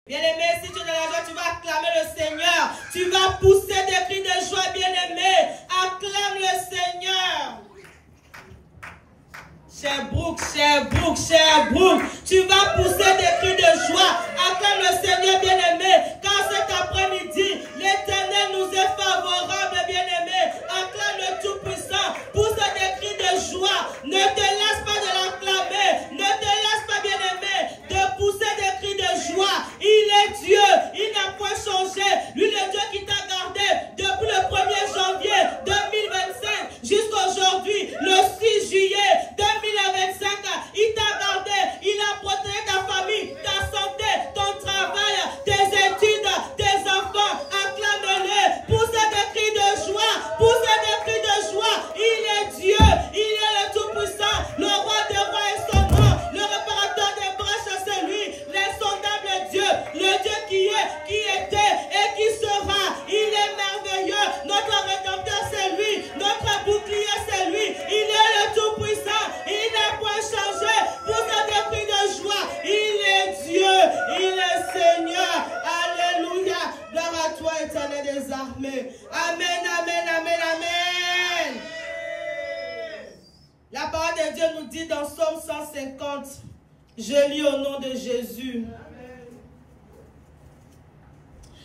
Bien-aimé, si tu es dans la joie, tu vas acclamer le Seigneur. Tu vas pousser des cris de joie, bien-aimé. Acclame le Seigneur. Sherbrooke, Sherbrooke, Sherbrooke. Tu vas pousser des cris de joie. Acclame le Seigneur, bien-aimé. Car cet après-midi, l'Éternel nous est favorable, bien-aimé. Acclame le Tout-Puissant. Pousse des cris de joie. Ne te laisse pas de l'acclamer. Ne te laisse pas, bien-aimé, de pousser des cris de joie. Il est Dieu. Il n'a point changé. Lui, le Dieu qui t'a gardé depuis le 1er janvier 2025 jusqu'à aujourd'hui, le 6 juillet 2025. Il t'a gardé. Il a protégé ta famille, ta santé, ton travail, tes études, tes enfants. Acclame-le. Pousse des cris de joie. Pousse des cris de joie. Il est Dieu. Il est le Tout-Puissant. Le roi des rois est son nom. Le réparateur des brèches, c'est lui. L'insondable Dieu. Le Dieu qui est, qui était et qui sera. Il est merveilleux. Notre rédempteur, c'est lui. Notre bouclier, c'est lui. Il est le Tout-Puissant. Il n'a point changé. Pousse des cris de joie. Il est Dieu. Il est Seigneur. Alléluia. Gloire à toi, Éternel des armées. Amen, amen, amen, amen. La parole de Dieu nous dit dans Psaume 150, je lis au nom de Jésus.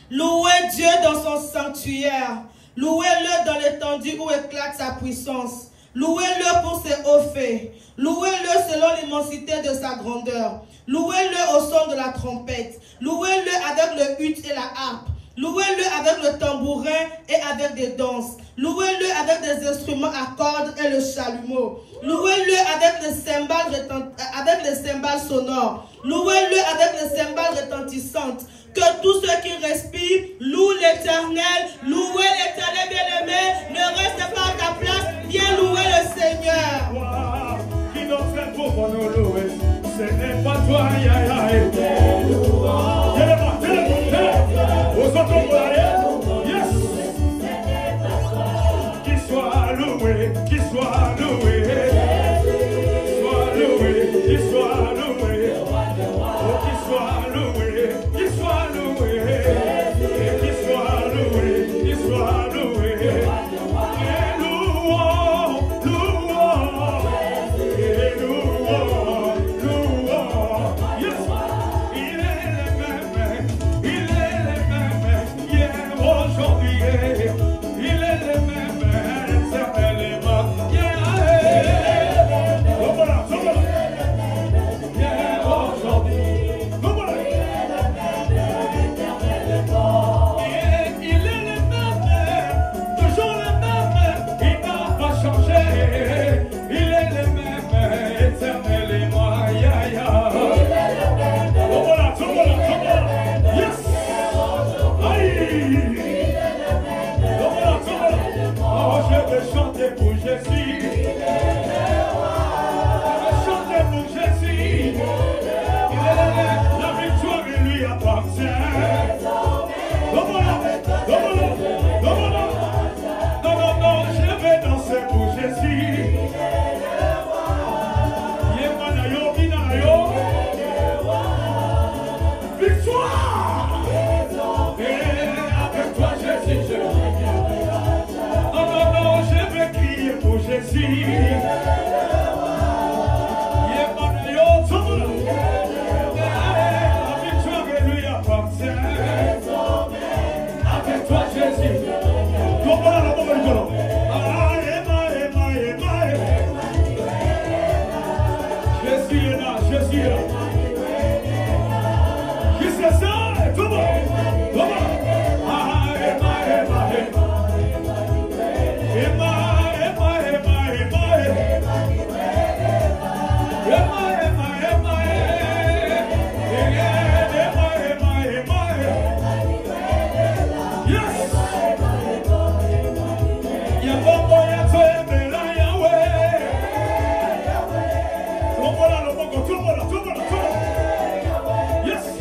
Louez Dieu dans son sanctuaire. Louez-le dans l'étendue où éclate sa puissance. Louez-le pour ses hauts faits. Louez-le selon l'immensité de sa grandeur. Louez-le au son de la trompette. Louez-le avec le hutte et la harpe. Louez-le avec le tambourin et avec des danses. Louez-le avec des instruments à cordes et le chalumeau. Louez-le avec les cymbales sonores. Louez-le avec les cymbales retentissantes. Que tous ceux qui respirent louent l'Éternel. Louez l'Éternel, bien-aimé. Ne reste pas à ta place. Viens louer le Seigneur. Qui nous fait pour nous louer? Ce n'est pas toi, Aux autres pour aller. Yes. Qu'il soit loué, qu'il soit loué. Soit loué, qu'il soit loué. Oh, qu'il soit loué, qu'il soit loué. Qu'il soit loué, qu'il soit loué. Et louons, louons. Et louons, louons. Yes. Il est le même, il est le même, hier, aujourd'hui, il est le même, éternellement, hier, voilà, hier, aujourd'hui, voilà, il est le même, toujours le même, il n'a pas changé, il est le même, éternellement, ya, voilà, yes. Oh, je vais chanter pour Jésus. Je vais chanter pour Jésus. La victoire lui appartient. Non, je vais danser pour Jésus. Victoire! Et avec toi, Jésus, je je vais crier pour Jésus. La victoire lui appartient. Avec toi, Jésus. Jésus est là, Jésus est là. Qui c'est ça? Comment? Yes,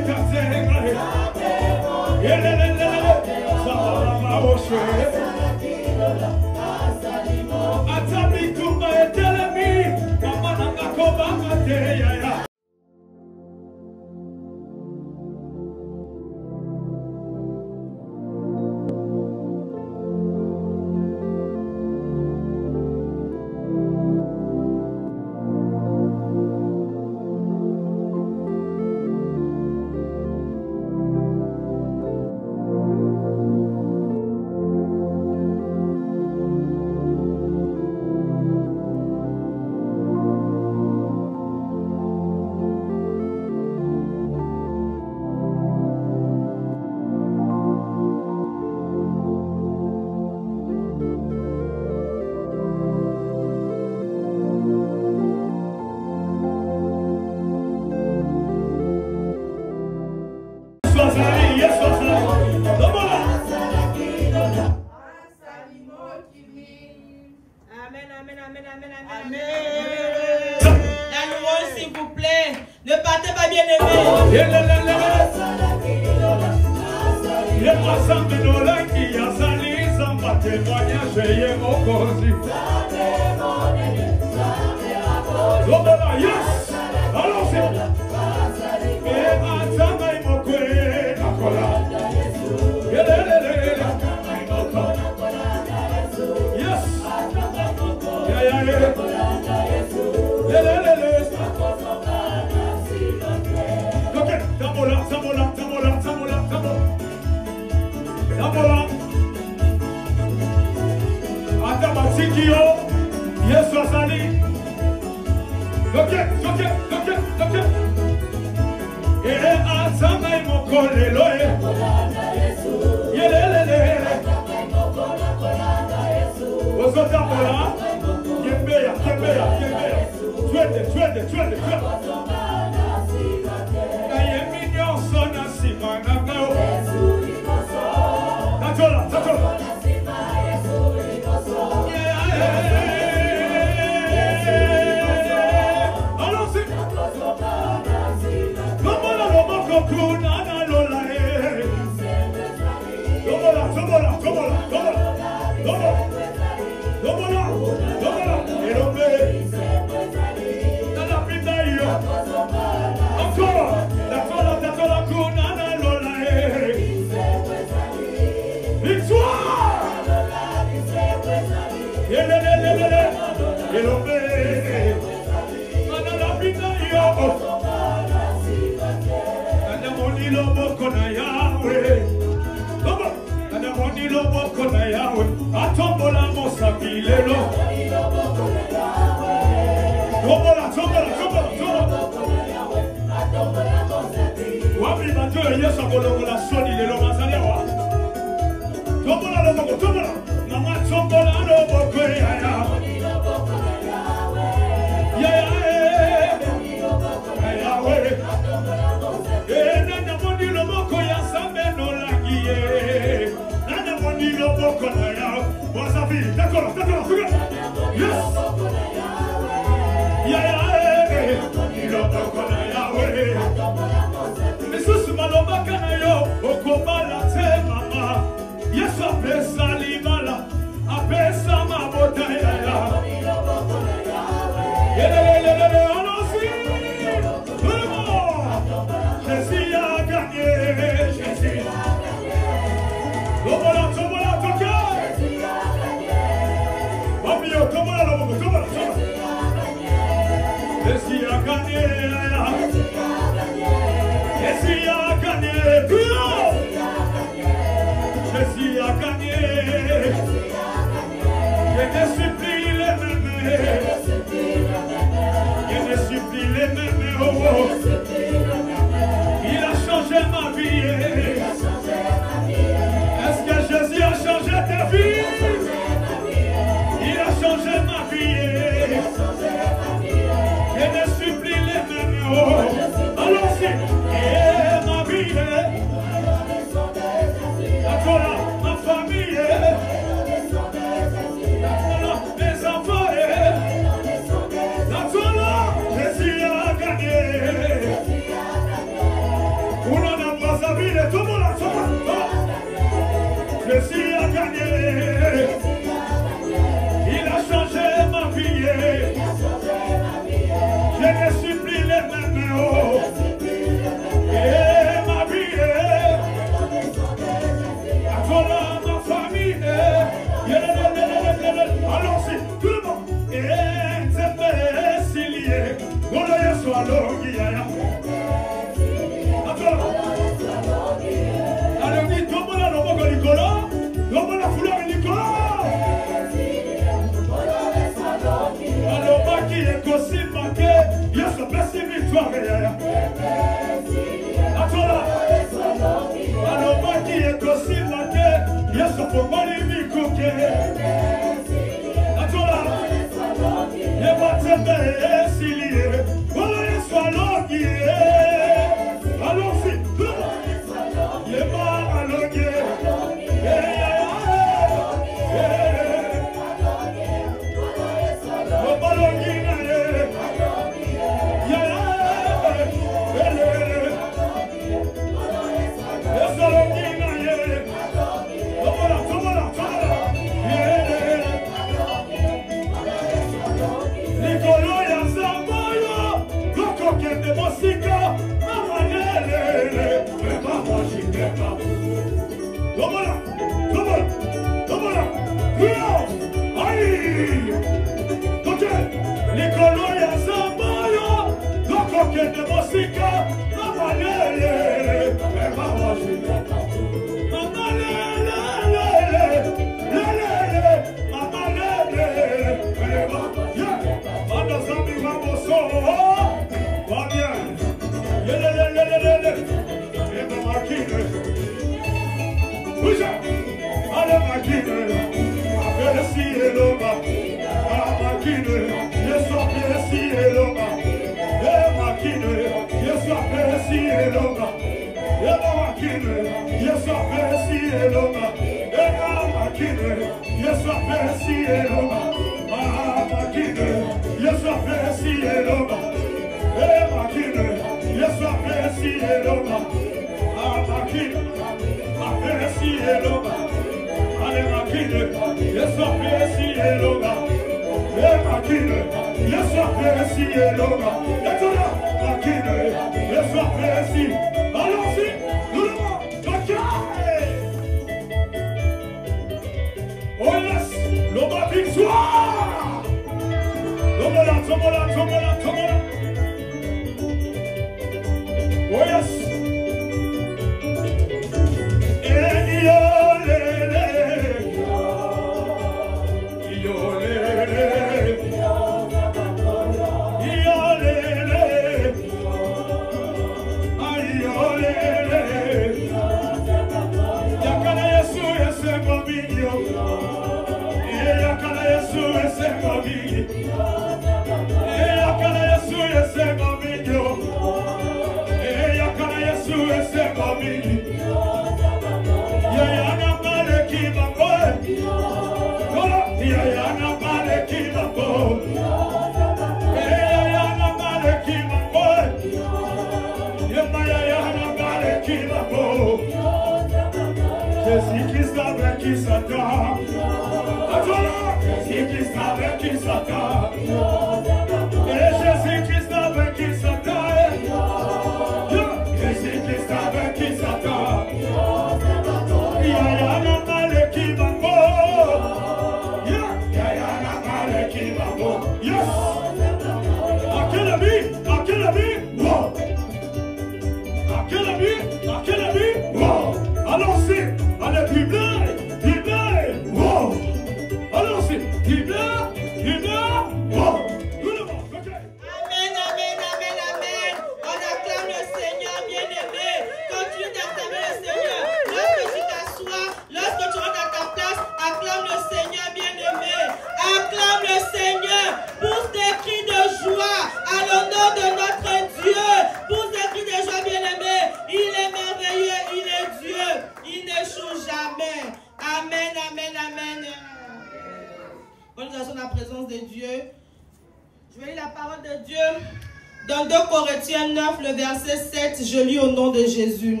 Je lis au nom de Jésus.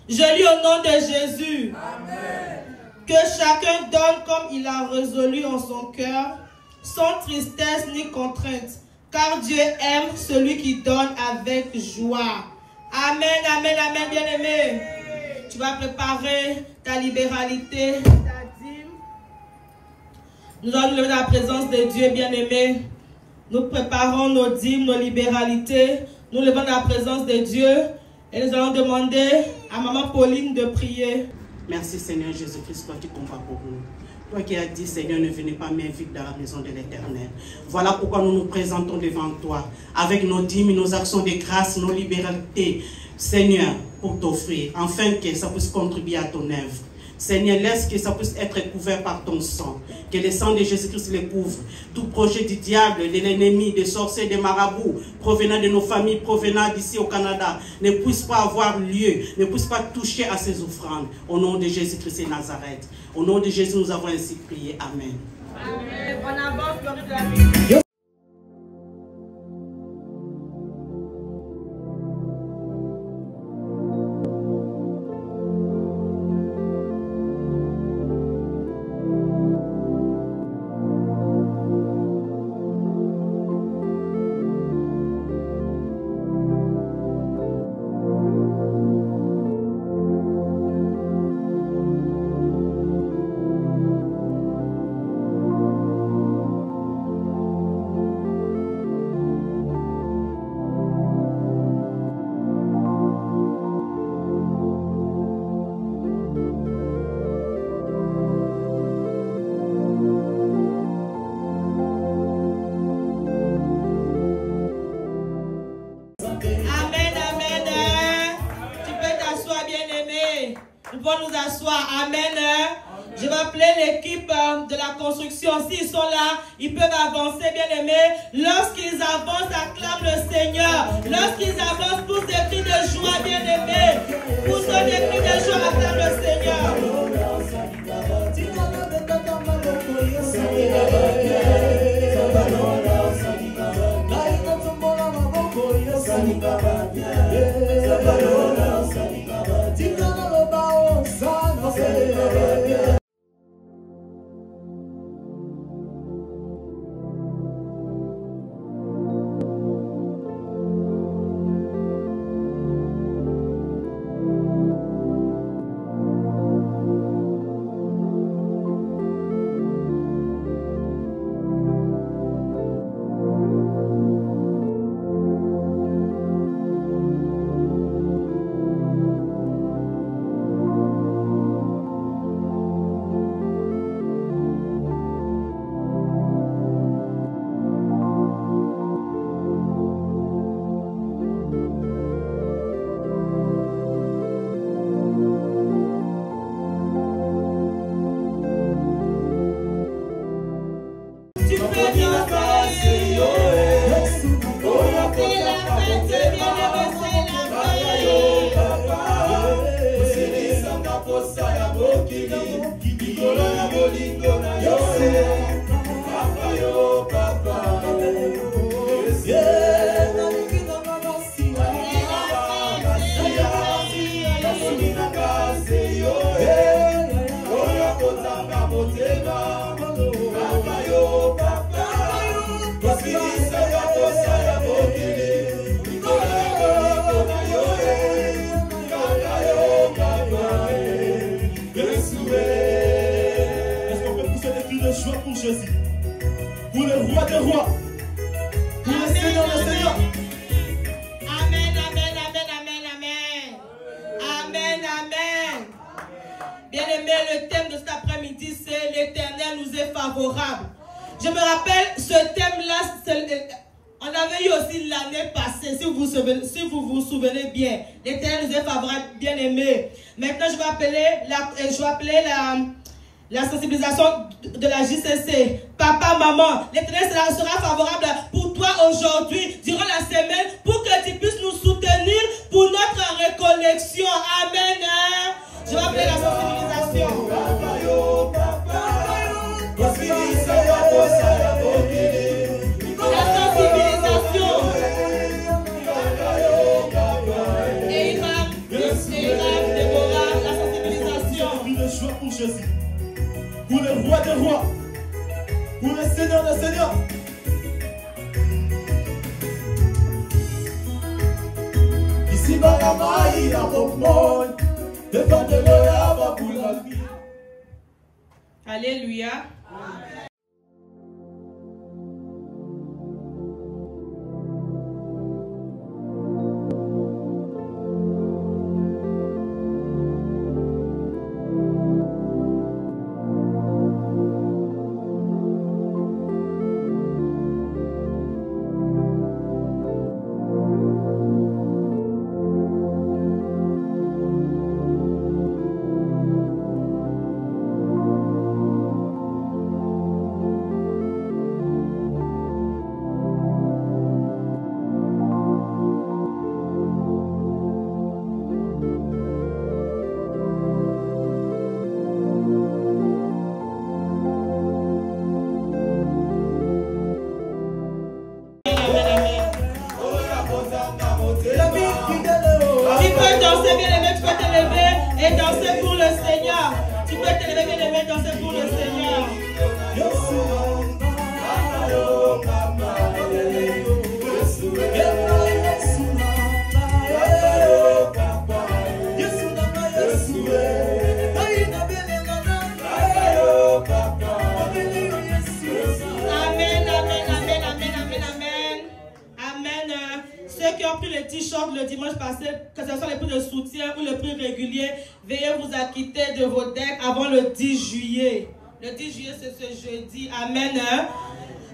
Je lis au nom de Jésus. Amen. Que chacun donne comme il a résolu en son cœur, sans tristesse ni contrainte, car Dieu aime celui qui donne avec joie. Amen, amen, amen, bien-aimé. Tu vas préparer ta libéralité, ta dîme. Nous allons nous lever dans la présence de Dieu, bien-aimé. Nous préparons nos dîmes, nos libéralités. Nous levons dans la présence de Dieu et nous allons demander à Maman Pauline de prier. Merci Seigneur Jésus-Christ, toi qui combats pour nous. Toi qui as dit, Seigneur, ne venez pas main vide dans la maison de l'Éternel. Voilà pourquoi nous nous présentons devant toi, avec nos dîmes, nos actions de grâce, nos libertés, Seigneur, pour t'offrir, afin que ça puisse contribuer à ton œuvre. Seigneur, laisse que ça puisse être couvert par ton sang. Que le sang de Jésus-Christ les couvre. Tout projet du diable, de l'ennemi, des sorciers, des marabouts, provenant de nos familles, provenant d'ici au Canada, ne puisse pas avoir lieu, ne puisse pas toucher à ces offrandes. Au nom de Jésus-Christ et Nazareth. Au nom de Jésus, nous avons ainsi prié. Amen. Amen. On avance, gloire de la vie. Nous asseoir. Amen. Je vais appeler l'équipe de la construction. S'ils sont là, ils peuvent avancer, bien aimés. Lorsqu'ils avancent, acclament le Seigneur. Lorsqu'ils avancent, poussent des cris de joie, bien aimés. Poussent des cris de joie, acclament le Seigneur. Pour le roi des rois, pour le Seigneur des seigneurs. Amen, amen, amen, amen, amen. Amen, amen. Bien-aimé, le thème de cet après-midi, c'est l'Éternel nous est favorable. Je me rappelle, ce thème-là, on avait eu aussi l'année passée, si vous vous souvenez bien. L'Éternel nous est favorable, bien-aimé. Maintenant, je vais appeler la sensibilisation de la JCC. Papa, maman, l'Éternel sera favorable pour toi aujourd'hui, durant la semaine, pour que tu puisses nous soutenir pour notre récollection. Amen. Je vais appeler la sensibilisation. La sensibilisation. Déborah, la sensibilisation. Pour Jésus. Pour le roi des rois, pour le Seigneur des seigneurs. Ici, Baramaï, à mon monde, devant de l'Oya, pour la vie. Alléluia. danser, bien-aimé, tu peux te lever et danser pour le Seigneur. Tu peux te lever, bien-aimé, danser pour le Seigneur. Ceux qui ont pris le t-shirt le dimanche passé, que ce soit les prix de soutien ou les prix réguliers, veuillez vous acquitter de vos dettes avant le 10 juillet. Le 10 juillet, c'est ce jeudi. Amen.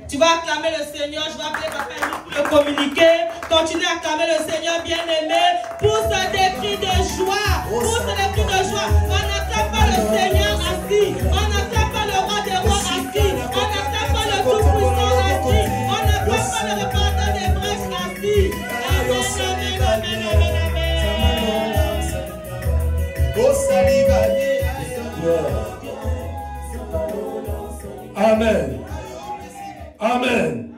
Tu vas acclamer le Seigneur. Je vais appeler Papa Élie pour le communiquer. Continue à acclamer le Seigneur bien-aimé. Pousse des cris de joie. Pousse des cris de joie. On n'acclame pas le Seigneur assis. On n'acclame pas le roi des rois assis. On n'acclame pas le tout-puissant assis. On n'acclame pas le réparateur des brèches assis. Amen. Amen.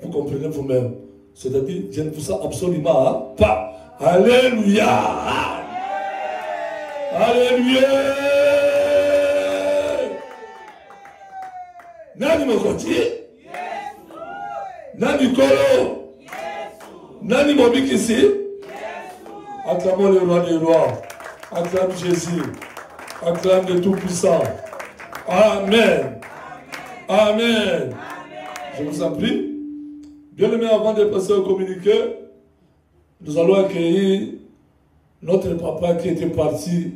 Vous comprenez vous-même. C'est-à-dire, je ne vous sens absolument pas. Alléluia. Alléluia. Nani Mokoti? Nani Kolo? Nani Mobikisi? Acclamons le roi des rois. Acclame Jésus. Acclame le Tout-Puissant. Amen. Amen. Je vous en prie. Bien aimé, avant de passer au communiqué, nous allons accueillir notre papa qui était parti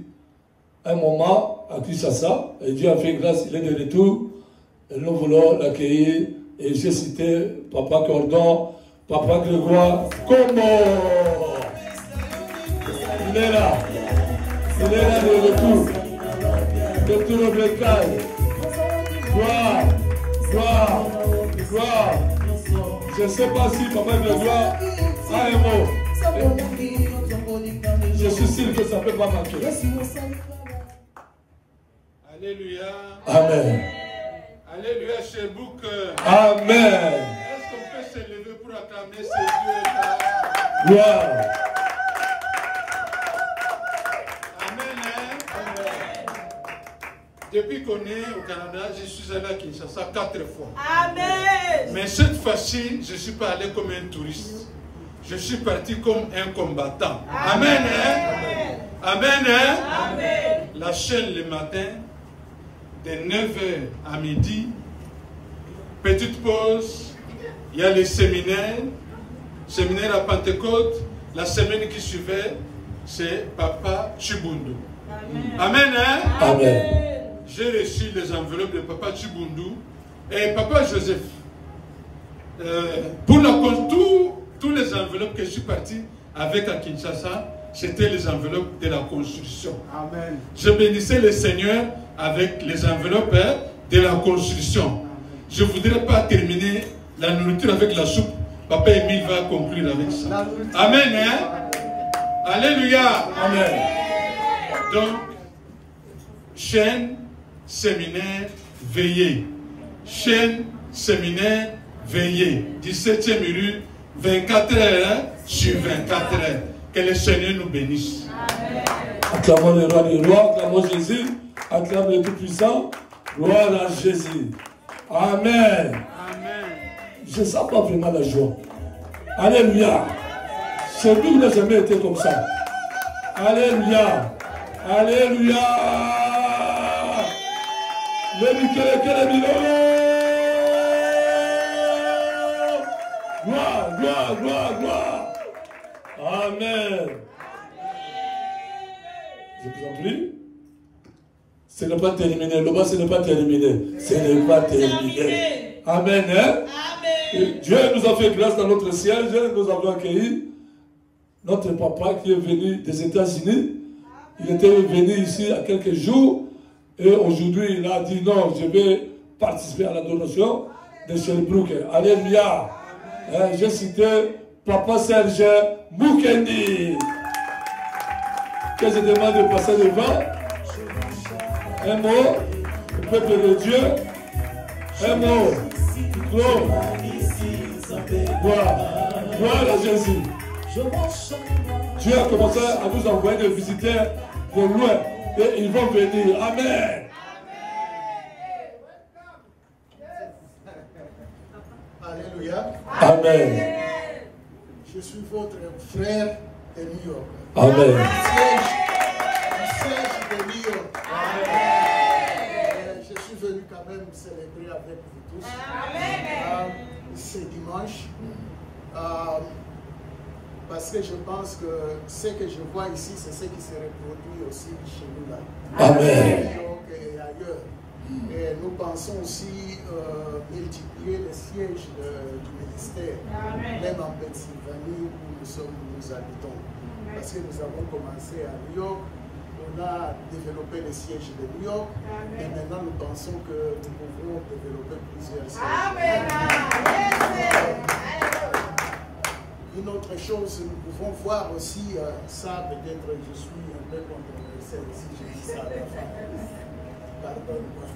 un moment à Kinshasa. Et Dieu a fait grâce, il est de retour. Et nous voulons l'accueillir. Et j'ai cité Papa Cordon, Papa Grégoire. Comment? Il est là. Il est là de retour. De tout le bécail. Gloire, gloire, gloire. Je ne sais pas si Papa Grégoire a un mot. Je suis sûr que ça ne peut pas manquer. Alléluia. Amen. Alléluia, Sherbrooke. Amen. Est-ce qu'on peut se lever pour acclamer ces dieux-là? Gloire. Depuis qu'on est au Canada, je suis allé à Kinshasa 4 fois. Amen. Mais cette fois-ci, je ne suis pas allé comme un touriste. Je suis parti comme un combattant. Amen. Amen. Amen. Amen. La chaîne le matin, de 9h à midi. Petite pause. Il y a le séminaire à Pentecôte. La semaine qui suivait, c'est Papa Chibundu. Amen. Amen. Amen. J'ai reçu les enveloppes de Papa Chibundu et Papa Joseph. Pour tous les enveloppes que je suis parti avec à Kinshasa, c'était les enveloppes de la construction. Amen. Je bénissais le Seigneur avec les enveloppes de la construction. Je ne voudrais pas terminer la nourriture avec la soupe. Papa Émile va conclure avec ça. Amen. Hein? Alléluia. Amen. Donc, chaîne, séminaire, veillez. Chaîne, séminaire, veillez. 17e rue, 24 heures sur 24 heures. Que le Seigneur nous bénisse. Acclamons le roi des rois, acclamons Jésus, acclamons le Tout-Puissant, gloire à Jésus. Amen. Amen. Je ne sens pas vraiment la joie. Alléluia. C'est lui qui n'a jamais été comme ça. Alléluia. Alléluia. Gloire, gloire, gloire, gloire. Amen. Je vous en prie. Ce n'est pas terminé. Le bas, ce n'est pas terminé. Ce n'est pas terminé. Amen. Hein? Amen. Dieu nous a fait grâce dans notre siège. Nous avons accueilli notre papa qui est venu des États-Unis. Il était venu ici il y a quelques jours. Et aujourd'hui, il a dit non, je vais participer à l'adoration de Sherbrooke. Alléluia. J'ai cité Papa Serge Mukendi. Que je demande de passer devant. Un mot, le peuple de Dieu. Un mot, gloire. Gloire à Jésus. Dieu a commencé à nous envoyer des visiteurs de loin. Et ils vont venir. Amen. Alléluia. Amen. Je suis votre frère de New York. Amen. Du siège de New York. Amen. Je suis venu quand même célébrer avec vous tous. Amen. C'est dimanche. Parce que je pense que ce que je vois ici, c'est ce qui se reproduit aussi chez nous là. Amen. Et ailleurs. Et nous pensons aussi multiplier les sièges du ministère, même en Pennsylvanie où nous habitons. Parce que nous avons commencé à New York, on a développé les sièges de New York, et maintenant nous pensons que nous pouvons développer plusieurs sièges. Amen. Une autre chose, nous pouvons voir aussi, ça peut-être je suis un peu controversé si je dis ça à la fin. Pardonne-moi,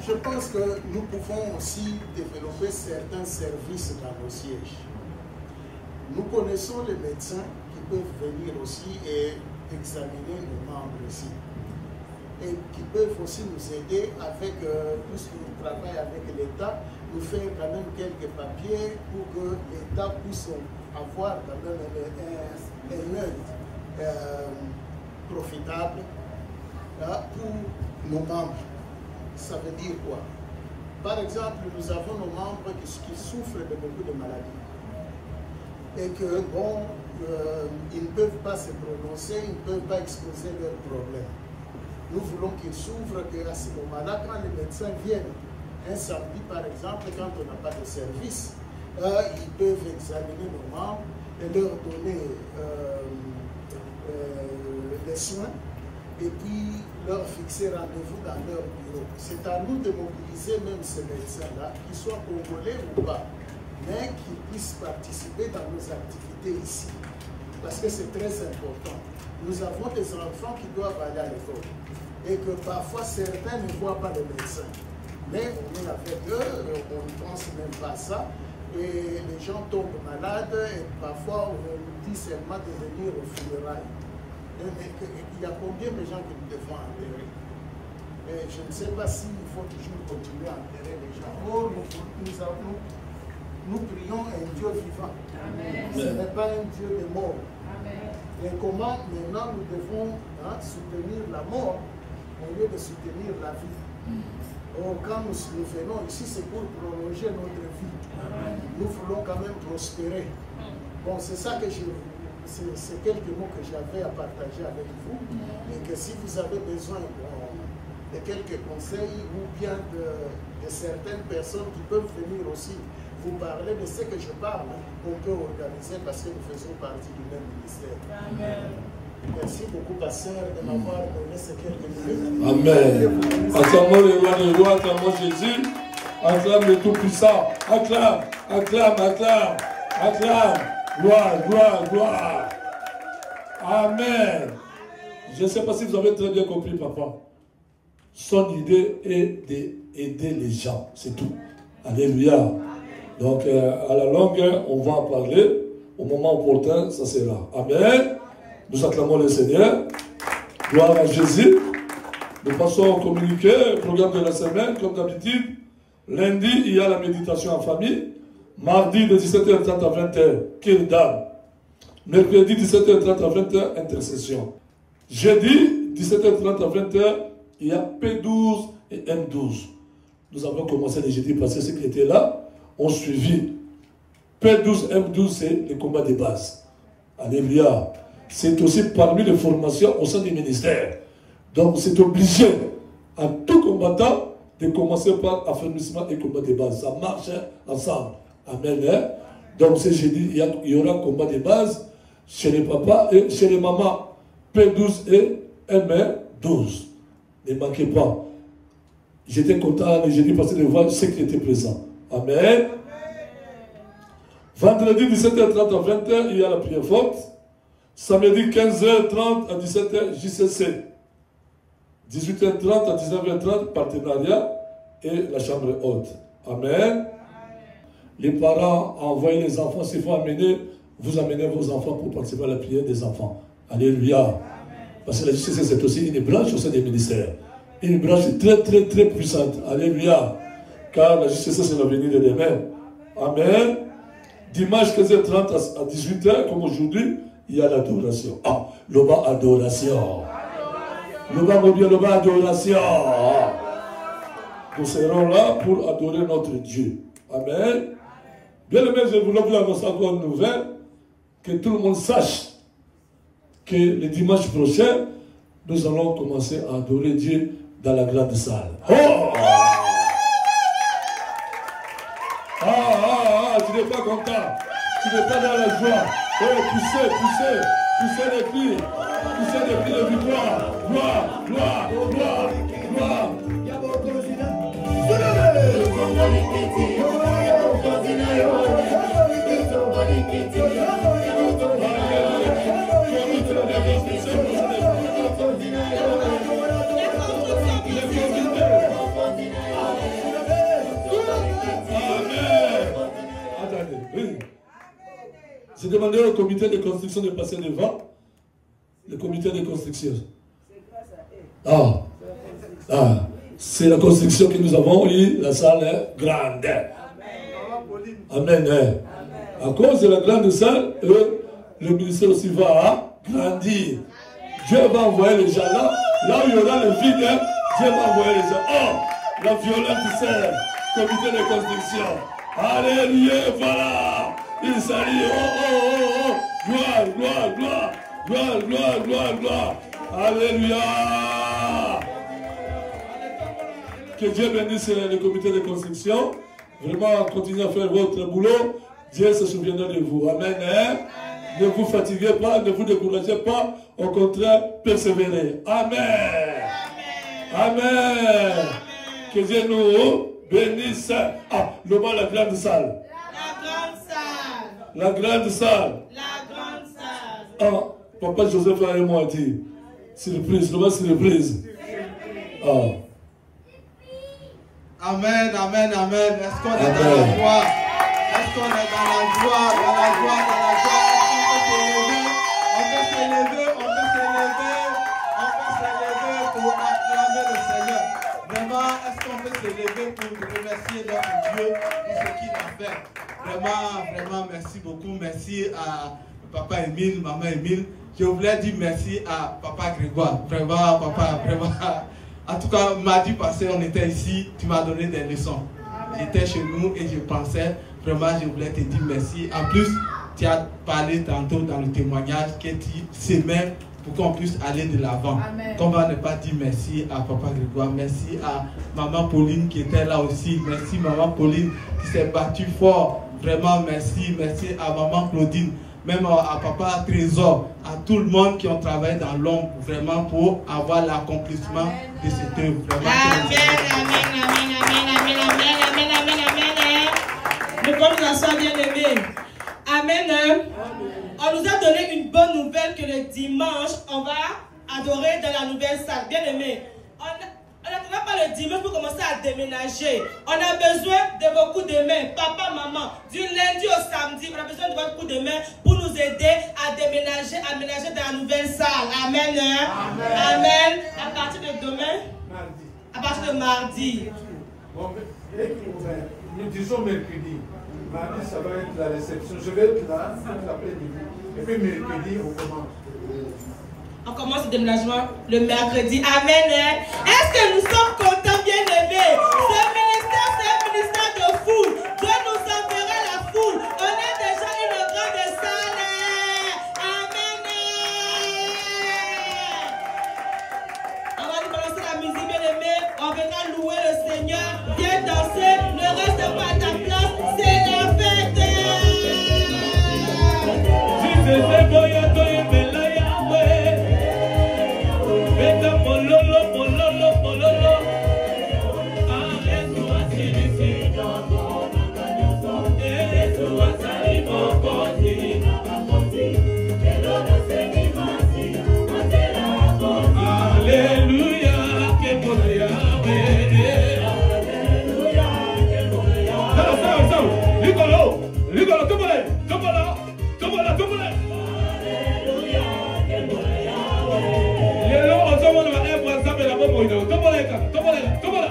je pense que nous pouvons aussi développer certains services dans nos sièges. Nous connaissons les médecins qui peuvent venir aussi et examiner nos membres ici. Et qui peuvent aussi nous aider avec, puisque nous travaillons avec l'État, nous faire quand même quelques papiers pour que l'État puisse avoir quand même un œil profitable pour nos membres. Ça veut dire quoi? Par exemple, nous avons nos membres qui souffrent de beaucoup de maladies. Et que, bon, ils ne peuvent pas se prononcer, ils ne peuvent pas exposer leurs problèmes. Nous voulons qu'ils s'ouvrent, qu'à ce moment-là, quand les médecins viennent, un samedi par exemple, quand on n'a pas de service, ils peuvent examiner nos membres et leur donner les soins et puis leur fixer rendez-vous dans leur bureau. C'est à nous de mobiliser même ces médecins-là, qu'ils soient congolais ou pas, mais qu'ils puissent participer dans nos activités ici. Parce que c'est très important. Nous avons des enfants qui doivent aller à l'école et que parfois certains ne voient pas les médecins. Mais on est avec eux, on ne pense même pas à ça. Et les gens tombent malades et parfois on nous dit seulement de venir au funérailles. Il y a combien de gens que nous devons enterrer? Et je ne sais pas s'il faut toujours continuer à enterrer les gens. Or, nous prions un Dieu vivant. Amen. Ce n'est pas un Dieu de mort. Amen. Et comment maintenant nous devons soutenir la mort au lieu de soutenir la vie? Or, quand nous venons ici, c'est pour prolonger notre vie. Amen. Nous voulons quand même prospérer. Bon, c'est ça que c'est quelques mots que j'avais à partager avec vous. Et que si vous avez besoin de quelques conseils ou bien de certaines personnes qui peuvent venir aussi vous parler de ce que je parle, on peut organiser parce que nous faisons partie du même ministère. Amen. Merci beaucoup, pasteur, de m'avoir donné ces quelques minutes. Amen. Acclamons le roi des rois, acclamons Jésus, acclame le Tout-Puissant, acclame, acclame, acclame, acclame. Gloire, gloire, gloire. Amen. Je ne sais pas si vous avez très bien compris, papa. Son idée est d'aider les gens, c'est tout. Alléluia. Donc, à la longue, on va en parler. Au moment opportun, ça sera. Amen. Nous acclamons le Seigneur. Gloire à Jésus. Nous passons au communiqué, au programme de la semaine, comme d'habitude. Lundi, il y a la méditation en famille. Mardi, de 17h30 à 20h, Kirdam. Mercredi, 17h30 à 20h, intercession. Jeudi, 17h30 à 20h, il y a P12 et M12. Nous avons commencé les jeudis passés, ceux qui étaient là ont suivi. P12, M12, c'est les combats de base. Alléluia. C'est aussi parmi les formations au sein du ministère. Donc c'est obligé à tout combattant de commencer par affermissement et combat de base. Ça marche ensemble. Amen. Hein? Donc ce jeudi, il y aura un combat de base chez les papas et chez les mamans. P12 et M12. Ne manquez pas. J'étais content le jeudi passé de voir ceux qui étaient présents. Amen. Vendredi 17h30 à 20h, il y a la prière forte. Samedi 15h30 à 17h, JCC. 18h30 à 19h30, partenariat et la chambre haute. Amen. Les parents envoient les enfants, s'il faut amener, vous amenez vos enfants pour participer à la prière des enfants. Alléluia. Parce que la justice, c'est aussi une branche au sein des ministères. Une branche très puissante. Alléluia. Car la justice, c'est l'avenir de demain. Amen. Dimanche 15h30 à 18h, comme aujourd'hui, il y a l'adoration. Ah, l'oba adoration. L'oba mon Dieu, l'oba adoration. Nous serons là pour adorer notre Dieu. Amen. Bien aimé, je voulais vous annoncer encore une nouvelle. Que tout le monde sache que le dimanche prochain, nous allons commencer à adorer Dieu dans la grande salle. Oh! Tu n'es pas content. Tu n'es pas dans la joie. Oh, poussez les cris. Poussez les cris de victoire. Gloire. J'ai demandé au comité de construction de passer devant. Le comité de construction. C'est la construction que nous avons eue. La salle est grande. Amen. À cause de la grande salle, le ministère aussi va grandir. Dieu va envoyer les gens là. Là où il y aura le vide, Dieu va envoyer les gens. Oh, la violente serre. Comité de construction. Alléluia, voilà. Il s'allie. Gloire. Alléluia. Que Dieu bénisse le comité de construction. Vraiment, continuez à faire votre boulot. Dieu se souviendra de vous. Amen. Ne vous fatiguez pas, ne vous découragez pas. Au contraire, persévérez. Amen. Que Dieu nous bénisse. Le bas, la grande salle. La grande salle. Papa Joseph et moi dit, surprise, le bas surprise. Amen. Est-ce qu'on est dans la joie? Est-ce qu'on est dans la joie? On peut s'élever pour acclamer le Seigneur. Vraiment, est-ce qu'on peut s'élever pour remercier notre Dieu pour ce qu'il a fait? Vraiment, merci beaucoup. Merci à Papa Émile, Maman Émile. Je voulais dire merci à Papa Grégoire. Vraiment, Papa, vraiment. En tout cas, mardi passé, on était ici, tu m'as donné des leçons. J'étais chez nous et je pensais, vraiment, je voulais te dire merci. En plus, tu as parlé tantôt dans le témoignage que tu s'aimais pour qu'on puisse aller de l'avant. Qu'on va ne pas dire merci à Papa Grégoire, merci à Maman Pauline qui était là aussi. Merci Maman Pauline qui s'est battue fort. Vraiment, merci à Maman Claudine. Même à Papa Trésor, à tout le monde qui ont travaillé dans l'ombre, vraiment pour avoir l'accomplissement de cette œuvre. Nous pouvons nous asseoir, bien aimés. Amen. On nous a donné une bonne nouvelle que le dimanche, on va adorer dans la nouvelle salle. Bien aimés. On n'attendra pas le dimanche pour commencer à déménager. On a besoin de vos coups de main, papa, maman. Du lundi au samedi, on a besoin de votre coup de main pour nous aider à déménager, à aménager dans la nouvelle salle. Amen. Amen. À partir de demain, à partir de mardi. Bon, nous disons mercredi. Mardi, ça va être la réception. Je vais être là, et puis mercredi, on commence. On commence le déménagement le mercredi. Amen. Est-ce que nous sommes contents, bien aimés? Ce ministère, c'est un ministère de foule. Dieu nous enverra la foule. On a déjà une grande salle. Amen. On va nous balancer la musique, bien aimés. On viendra louer le Seigneur. Viens danser. Ne reste pas à ta place. C'est la fête. Nicolas. Tombola, tombola. Lelo ozomona ba ebra nzambe na bomoi na tombola eka, tombola, tombola.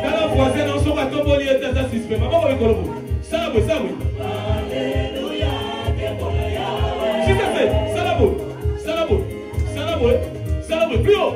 Tala voisin na soka tomboli eta suspect. Mama ko ekolobo. Salabo, salabo. Si ça fait, salabo, salabo, salabo, salabo, plus haut.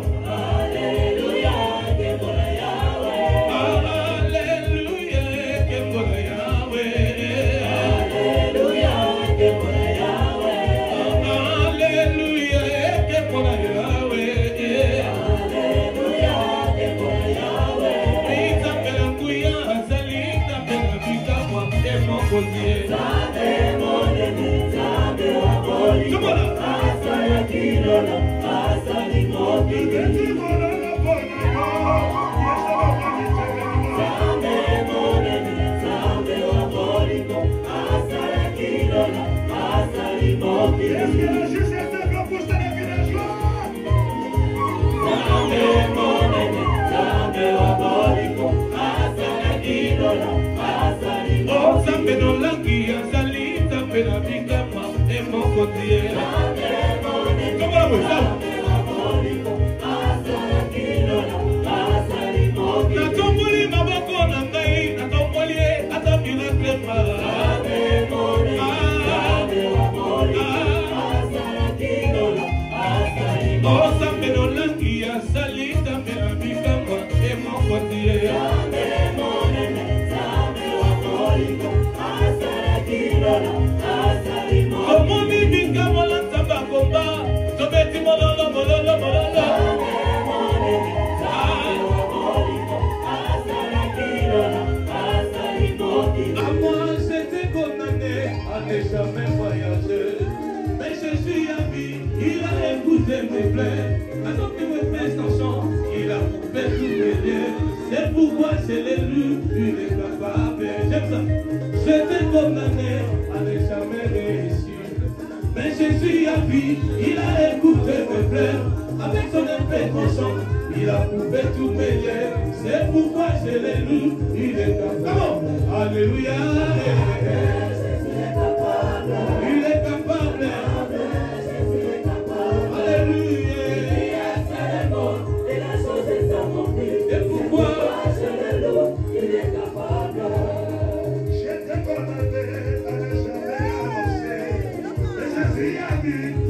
C'est pourquoi je l'ai lu, il est capable. J'aime ça. J'étais condamné à ne jamais réussir. Mais Jésus a vu, il a écouté mes pleurs. Avec son épée tranchante, il a prouvé tous mes liens. C'est pourquoi je l'ai lu, il est capable. Alléluia. Jésus est capable. Il est capable. Jésus est capable. Alléluia.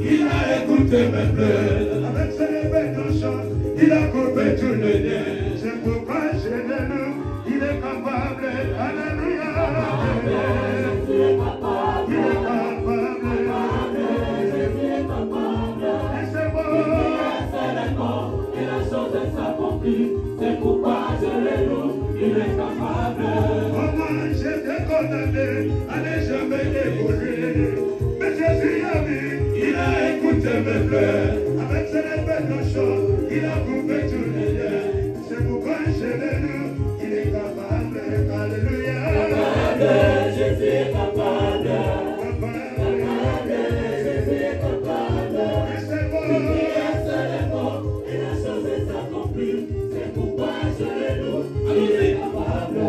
Il a écouté mes pleurs. Avec ses épées tranchantes, il a coupé tous les liens. C'est pourquoi je l'ai lu, il est capable. Alléluia. Jésus est capable. Il est capable. Jésus est capable. Et c'est bon. Il est mort et la chose s'accomplit. C'est pourquoi je l'ai lu, il est capable. Comment j'étais condamné à ne jamais évoluer. Mais Jésus a vu, il a écouté mes pleurs. Avec ses épées tranchantes, il a coupé tous les liens. C'est pourquoi je l'ai lu, il est capable. Alléluia. Capable, Jésus est capable. Capable, Jésus est capable. Et c'est bon. Il est mort et la chose s'accomplit. C'est pourquoi je l'ai lu, il est capable.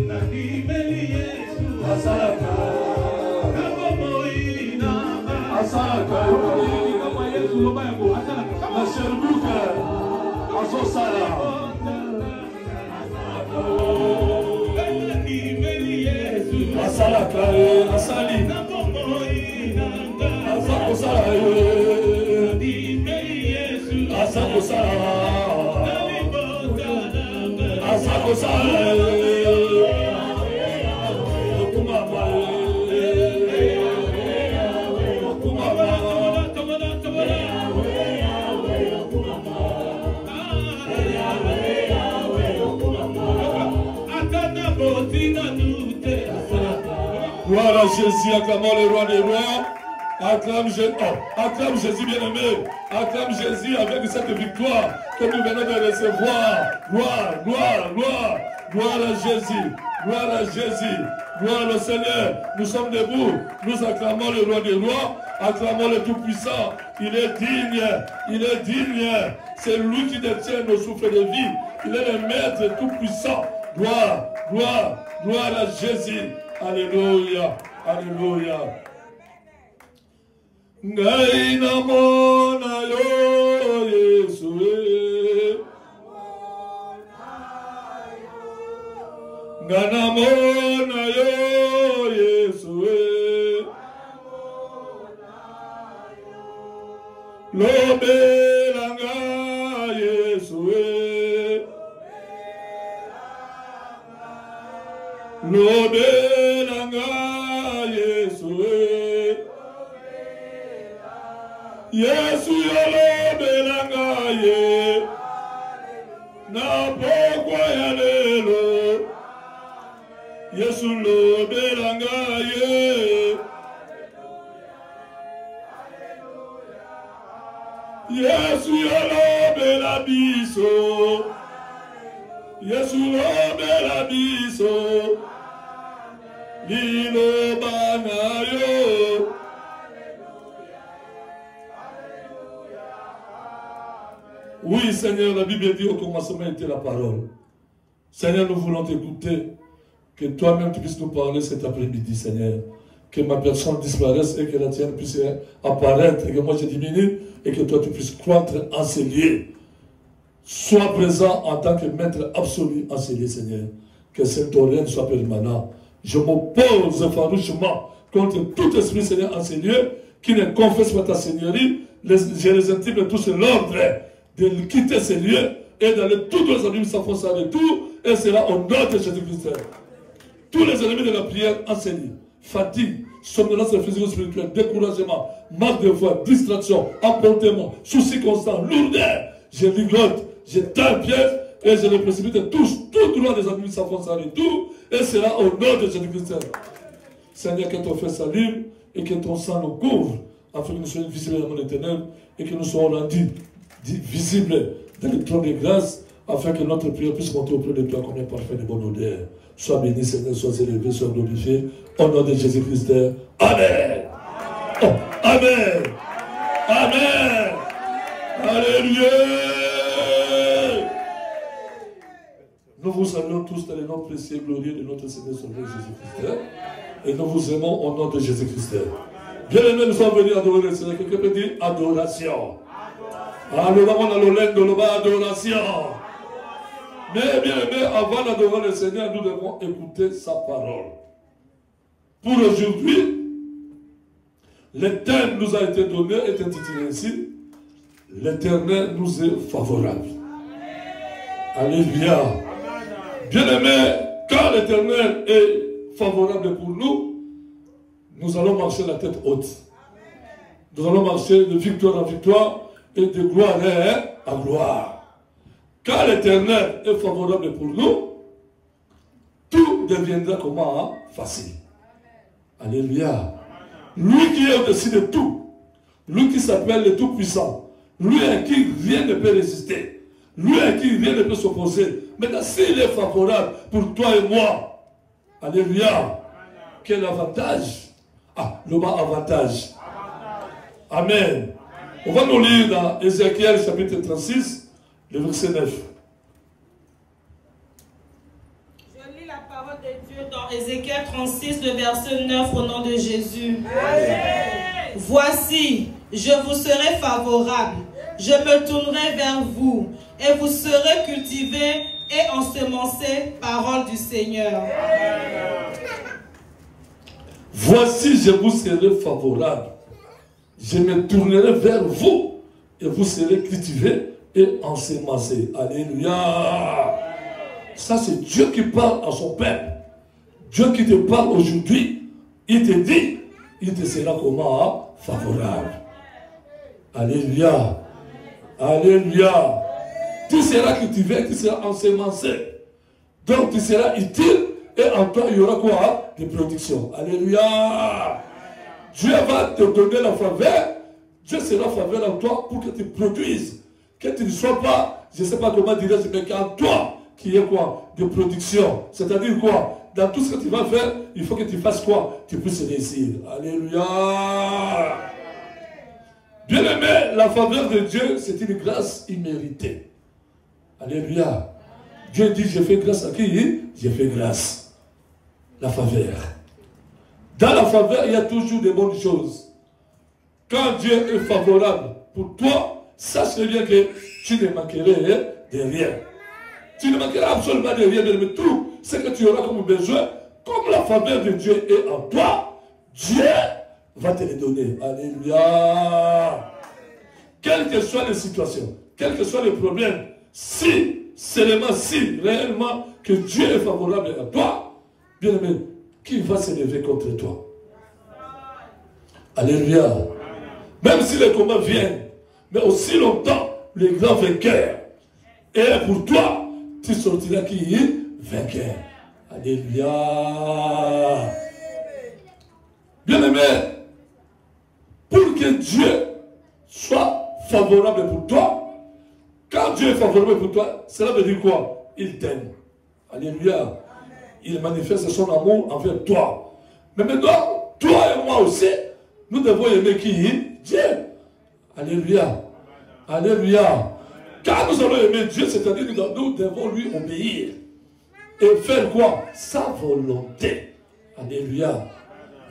Nani Meli Yesu Asalaka. Asalaka, kama Yesu loba yango, asalaka. Na Sherbrooke, azosala. Asalaka, asali. Asakosala yo. Asakosala. Asakosala yo. Gloire à Jésus, acclamons le roi des rois. Acclame Jésus bien-aimé. Acclame Jésus avec cette victoire que nous venons de recevoir. Gloire, gloire, gloire. Gloire à Jésus. Gloire à Jésus. Gloire au Seigneur. Nous sommes debout. Nous acclamons le roi des rois. Acclamons le Tout-Puissant. Il est digne. Il est digne. C'est lui qui détient nos souffles de vie. Il est le Maître Tout-Puissant. Gloire, gloire. Gloire à Jésus. Alléluia. Alléluia. Ngai namona yo Yesu. Ngai namona yo Yesu. Lobelanga Yesu. Lobelanga Yesu. Yesu lobelanga ye. Na pokwa ya lelo. Yesu lobelanga ye. Yesu lobela biso. Yesu lobela biso. Lilo banayo. Oui, Seigneur, la Bible dit au commencement était la parole. Seigneur, nous voulons t'écouter. Que toi-même tu puisses nous parler cet après-midi, Seigneur. Que ma personne disparaisse et que la tienne puisse apparaître et que moi je diminue et que toi tu puisses croître, enseigner. Sois présent en tant que maître absolu, enseigner, Seigneur. Que ton règne soit permanent. Je m'oppose farouchement contre tout esprit, Seigneur, enseigné qui ne confesse pas ta Seigneurie. Je les intime tous l'ordre de quitter ces lieux et d'aller tous les ennemis s'enfoncer avec tout, et cela au nom de Jésus-Christ. Tous les ennemis de la prière enseignés, fatigue, somnolence physico-spirituelle, découragement, manque de foi, distraction, emportement, soucis constants, lourdeur, je ligote, je tape pièce et je les précipite tous, tout droit des ennemis s'enfoncent avec tout, et cela au nom de Jésus-Christ. Seigneur, que ton feu s'allume et que ton sang nous couvre, afin que nous soyons visibles dans le monde éternel et que nous soyons rendus visibles dans le trône de grâce, afin que notre prière puisse monter auprès de toi comme un parfum de bonne odeur. Sois béni, Seigneur, sois élevé, sois glorifié. Au nom de Jésus-Christ. Amen. Oh, amen. Amen. Alléluia. Nous vous saluons tous dans le nom précieux et glorieux de notre Seigneur Sauveur Jésus-Christ. Et nous vous aimons au nom de Jésus-Christ. Bien aimés, nous sommes venus adorer le Seigneur. Quelqu'un peut dire adoration. Adoration. Mais bien aimé, avant d'adorer le Seigneur, nous devons écouter sa parole. Pour aujourd'hui, le thème nous a été donné, est intitulé ainsi: l'Éternel nous est favorable. Alléluia. Bien aimé, quand l'Éternel est favorable pour nous, nous allons marcher la tête haute. Nous allons marcher de victoire en victoire et de gloire à gloire. Quand l'Éternel est favorable pour nous, tout deviendra comment? Facile. Alléluia. Lui qui est au-dessus de tout, lui qui s'appelle le Tout-Puissant, lui à qui rien ne peut résister, lui à qui rien ne peut s'opposer. Maintenant, s'il est favorable pour toi et moi, alléluia, quel avantage? Ah, le bas avantage. Amen. On va nous lire dans Ézéchiel chapitre 36, le verset 9. Je lis la parole de Dieu dans Ézéchiel 36, le verset 9 au nom de Jésus. Amen. Voici, je vous serai favorable, je me tournerai vers vous, et vous serez cultivés et ensemencés, parole du Seigneur. Amen. Voici, je vous serai favorable. Je me tournerai vers vous et vous serez cultivés et ensemencés. Alléluia. Ça, c'est Dieu qui parle à son peuple. Dieu qui te parle aujourd'hui. Il te dit, il te sera comment? Favorable. Alléluia. Alléluia. Tu seras cultivé, tu seras ensemencé. Donc, tu seras utile et en toi, il y aura quoi? Des productions. Alléluia. Dieu va te donner la faveur. Dieu sera favorable en toi pour que tu produises. Que tu ne sois pas, je ne sais pas comment dire, mais qu'en toi, qu'il y ait quoi? De production. C'est-à-dire quoi? Dans tout ce que tu vas faire, il faut que tu fasses quoi? Tu puisses réussir. Alléluia. Bien aimé, la faveur de Dieu, c'est une grâce imméritée. Alléluia. Dieu dit, je fais grâce à qui? Je fais grâce. la faveur. Dans la faveur, il y a toujours des bonnes choses. Quand Dieu est favorable pour toi, sache bien que tu ne manquerais de rien. Tu ne manqueras absolument de rien, mais tout ce que tu auras comme besoin, comme la faveur de Dieu est en toi, Dieu va te les donner. Alléluia. Quelles que soient les situations, quels que soient les problèmes, si, seulement si, réellement, que Dieu est favorable à toi, bien aimé, qui va se lever contre toi? Alléluia. Même si les combats viennent, mais aussi longtemps, les grands vainqueurs. Et pour toi, tu sortiras qui? Vainqueur. Alléluia. Bien aimé, pour que Dieu soit favorable pour toi, quand Dieu est favorable pour toi, cela veut dire quoi? Il t'aime. Alléluia. Il manifeste son amour envers toi. Mais maintenant, toi et moi aussi, nous devons aimer qui? Dieu. Alléluia. Alléluia. Quand nous allons aimer Dieu, c'est-à-dire que nous devons lui obéir. Et faire quoi? Sa volonté. Alléluia.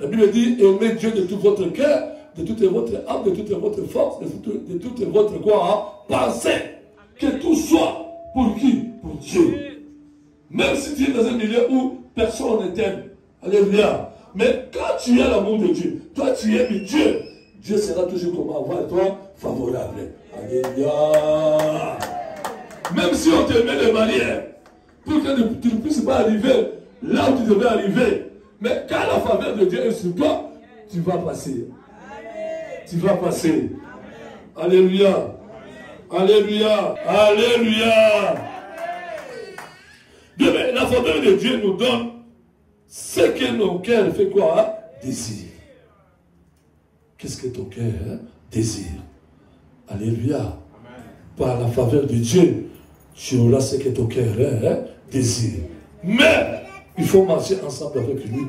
La Bible dit, aimez Dieu de tout votre cœur, de toute votre âme, de toute votre force, de toute votre quoi? Pensée. Que tout soit pour qui? Pour Dieu. Même si tu es dans un milieu où personne ne t'aime. Alléluia. Mais quand tu as l'amour de Dieu, toi tu aimes Dieu, Dieu sera toujours comme avant toi favorable. Alléluia. Même si on te met des barrières, pour que tu ne puisses pas arriver là où tu devais arriver. Mais quand la faveur de Dieu est sur toi, tu vas passer. Tu vas passer. Alléluia. Alléluia. Alléluia. Bien, mais la faveur de Dieu nous donne ce que nos cœurs fait quoi? Hein? Désir. Qu'est-ce que ton cœur désire? Alléluia. Par la faveur de Dieu, tu auras ce que ton cœur désire. Mais il faut marcher ensemble avec lui.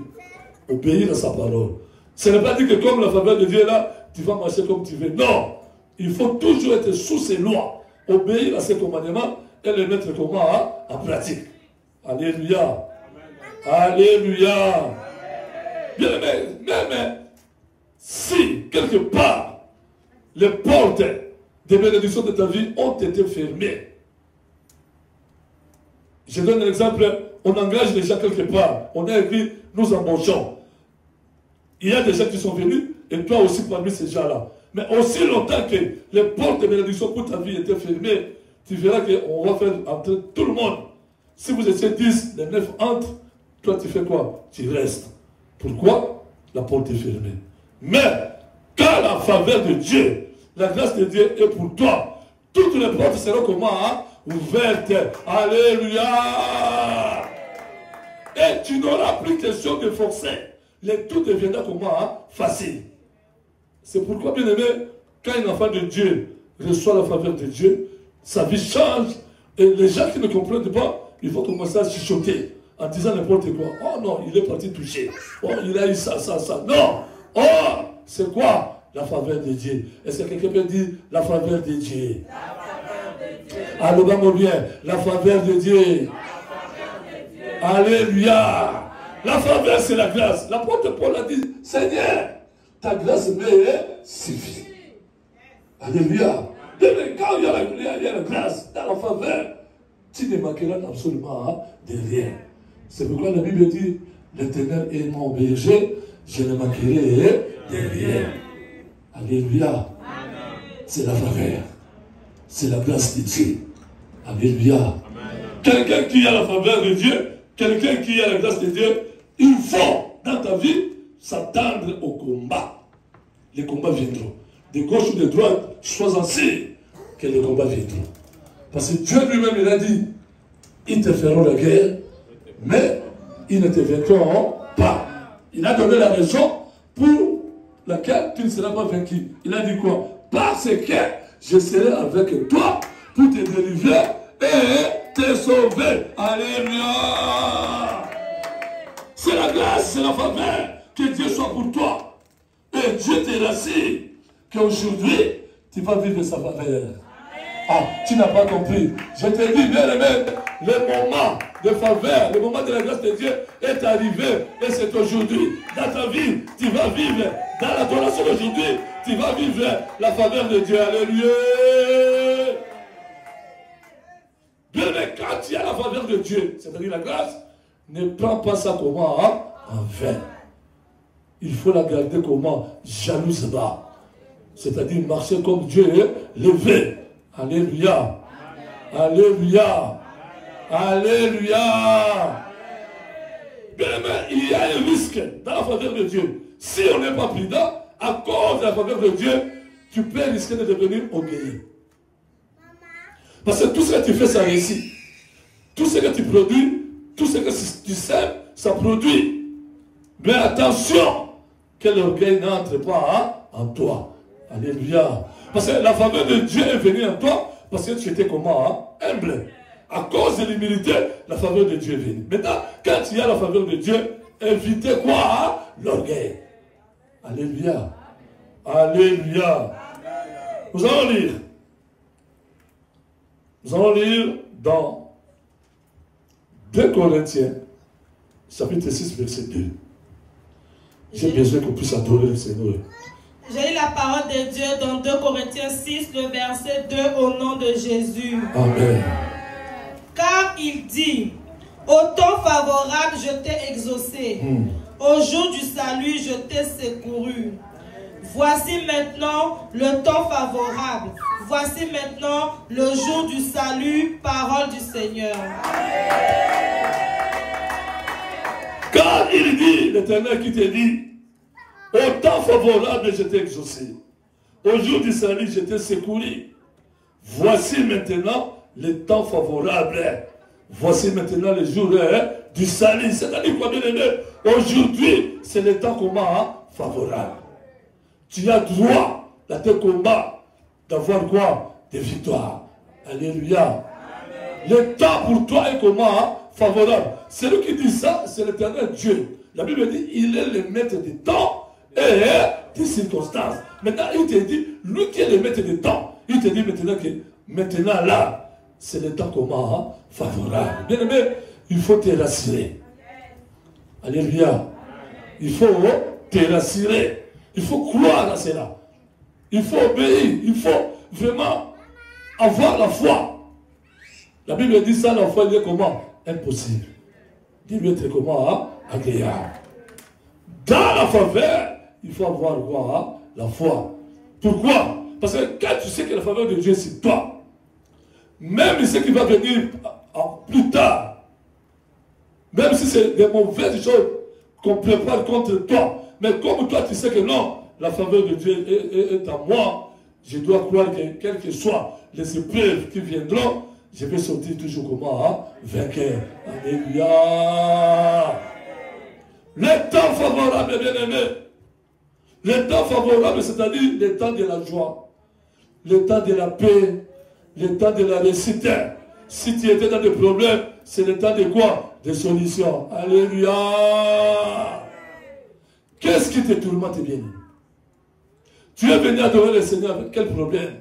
Obéir à sa parole. Ce n'est pas dire que comme la faveur de Dieu est là, tu vas marcher comme tu veux. Non. Il faut toujours être sous ses lois. Obéir à ses commandements et les mettre comment en pratique. Alléluia. Alléluia. Bien aimé, même si quelque part les portes des bénédictions de ta vie ont été fermées. Je donne un exemple. On engage déjà quelque part. On a écrit, nous embauchons. Il y a des gens qui sont venus, et toi aussi parmi ces gens-là. Mais aussi longtemps que les portes de bénédiction pour ta vie étaient fermées, tu verras qu'on va faire entrer tout le monde. Si vous étiez 10, les 9 entrent, toi tu fais quoi? Tu restes. Pourquoi? La porte est fermée. Mais, quand la faveur de Dieu, la grâce de Dieu est pour toi, toutes les portes seront comment? Ouvertes. Alléluia. Et tu n'auras plus question de forcer. Tout deviendra comment? Facile. C'est pourquoi, bien aimé, quand un enfant de Dieu reçoit la faveur de Dieu, sa vie change. Et les gens qui ne comprennent pas, il faut commencer à chuchoter en disant n'importe quoi. Oh non, il est parti toucher. Oh, il a eu ça, ça, ça. Non. Oh, c'est quoi? La faveur de Dieu. Est-ce que quelqu'un peut dire la faveur de Dieu? La faveur de Dieu. Allons bien. La faveur de Dieu. Alléluia. La faveur, c'est la grâce. L'apôtre Paul a dit, Seigneur, ta grâce me suffit. Alléluia. Mais quand il y a la grâce, dans la faveur, tu ne manqueras absolument de rien. C'est pourquoi la Bible dit, l'Éternel est mon berger, je ne manquerai de rien. Alléluia. C'est la faveur. C'est la grâce de Dieu. Alléluia. Quelqu'un qui a la faveur de Dieu, quelqu'un qui a la grâce de Dieu, il faut, dans ta vie, s'attendre au combat. Les combats viendront. De gauche ou de droite, sois sûr que les combats viendront. Parce que Dieu lui-même, il a dit, ils te feront la guerre, mais ils ne te vaincront pas. Il a donné la raison pour laquelle tu ne seras pas vaincu. Il a dit quoi? Parce que je serai avec toi pour te délivrer et te sauver. Alléluia. C'est la grâce, c'est la faveur. Que Dieu soit pour toi. Et Dieu te rassure qu'aujourd'hui, tu vas vivre sa faveur. Ah, tu n'as pas compris. Je te dis, bien aimé, le moment de faveur, le moment de la grâce de Dieu est arrivé. Et c'est aujourd'hui, dans ta vie, tu vas vivre, dans l'adoration d'aujourd'hui, tu vas vivre la faveur de Dieu. Alléluia. Bien, mais quand tu as la faveur de Dieu, c'est-à-dire la grâce, ne prends pas ça comment, hein, en vain. Il faut la garder comment? Jalousement. C'est-à-dire marcher comme Dieu est levé. Alléluia. Alléluia. Alléluia. Bien, mais il y a un risque dans la faveur de Dieu. Si on n'est pas prudent, à cause de la faveur de Dieu, tu peux risquer de devenir orgueilleux. Parce que tout ce que tu fais, ça réussit. Tout ce que tu produis, tout ce que tu sèmes, ça produit. Mais attention, que l'orgueil n'entre pas en toi. Alléluia. Parce que la faveur de Dieu est venue en toi parce que tu étais comment? Humble. À cause de l'humilité, la faveur de Dieu est venue. Maintenant, quand il y a la faveur de Dieu, évitez quoi? L'orgueil. Alléluia. Alléluia. Nous allons lire. Nous allons lire dans 2 Corinthiens, chapitre 6, verset 2. J'ai besoin qu'on puisse adorer le Seigneur. J'ai lu la parole de Dieu dans 2 Corinthiens 6, le verset 2, au nom de Jésus. Amen. Car il dit, au temps favorable, je t'ai exaucé. Au jour du salut, je t'ai secouru. Voici maintenant le temps favorable. Voici maintenant le jour du salut, parole du Seigneur. Car il dit, l'Éternel qui te dit, au temps favorable, je t'ai exaucé. Au jour du salut, je t'ai secouru. Voici maintenant le temps favorable. Voici maintenant le jour du salut. C'est-à-dire quoi, bien aimé? Aujourd'hui, c'est le temps comment? Favorable. Tu as droit dans tes combats d'avoir quoi? Des victoires. Alléluia. Le temps pour toi est comment? Favorable. Celui qui dit ça, c'est l'Éternel Dieu. La Bible dit, il est le maître du temps et des circonstances. Maintenant, il te dit, lui qui est le maître du temps, il te dit maintenant que maintenant là, c'est le temps comment? Favorable. Bien aimé, il faut te rassurer. Alléluia. Il faut te rassurer. Il faut croire à cela. Il faut obéir. Il faut vraiment avoir la foi. La Bible dit ça, la foi, il est comment? Impossible. Dis-lui être comment? Agréable. Dans la faveur, il faut avoir quoi? La foi. Pourquoi? Parce que quand tu sais que la faveur de Dieu c'est toi, même ce qui va venir plus tard, même si c'est des mauvaises choses qu'on prépare contre toi, mais comme toi tu sais que non, la faveur de Dieu est à moi, je dois croire que quelles que soient les épreuves qui viendront, je vais sortir toujours comment? Vainqueur. Alléluia. Le temps favorable, bien aimé. Le temps favorable, c'est-à-dire le temps de la joie, le temps de la paix, le temps de la réussite. Si tu étais dans des problèmes, c'est le temps de quoi? Des solutions. Alléluia. Qu'est-ce qui te tourmente, bien aimé? Tu es venu adorer le Seigneur avec quel problème?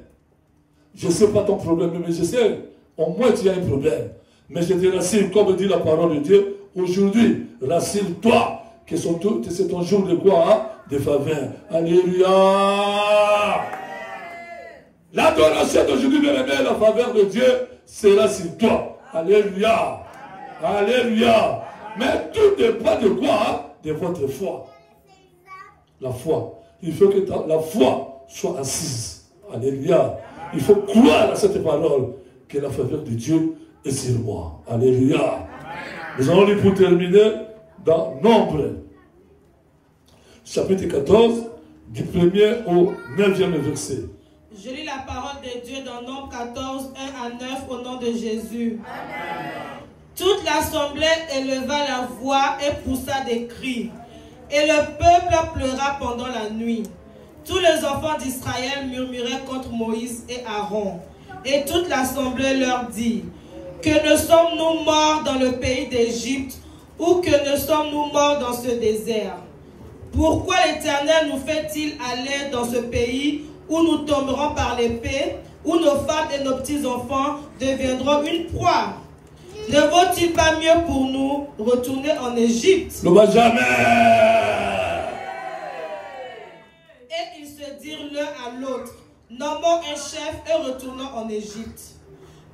Je ne sais pas ton problème, mais je sais, au moins tu as un problème. Mais je te rassure, comme dit la parole de Dieu, aujourd'hui, rassure-toi que c'est ton jour de quoi? De faveur. Alléluia. L'adoration d'aujourd'hui, bien aimé, la faveur de Dieu sera sur toi. Alléluia. Alléluia. Mais tout dépend de quoi? De votre foi. La foi. Il faut que la foi soit assise. Alléluia. Il faut croire à cette parole que la faveur de Dieu est sur moi. Alléluia. Nous allons lire pour terminer dans Nombre, chapitre 14, du 1er au 9e verset. Je lis la parole de Dieu dans Nombre 14, 1 à 9, au nom de Jésus. Amen. Toute l'assemblée éleva la voix et poussa des cris. Et le peuple pleura pendant la nuit. Tous les enfants d'Israël murmuraient contre Moïse et Aaron. Et toute l'assemblée leur dit, que ne sommes-nous morts dans le pays d'Égypte, ou que ne sommes-nous morts dans ce désert? Pourquoi l'Éternel nous fait-il aller dans ce pays où nous tomberons par l'épée, où nos femmes et nos petits-enfants deviendront une proie? Ne vaut-il pas mieux pour nous retourner en Égypte? Ne va jamais. Et ils se dirent l'un à l'autre, nommons un chef et retournons en Égypte.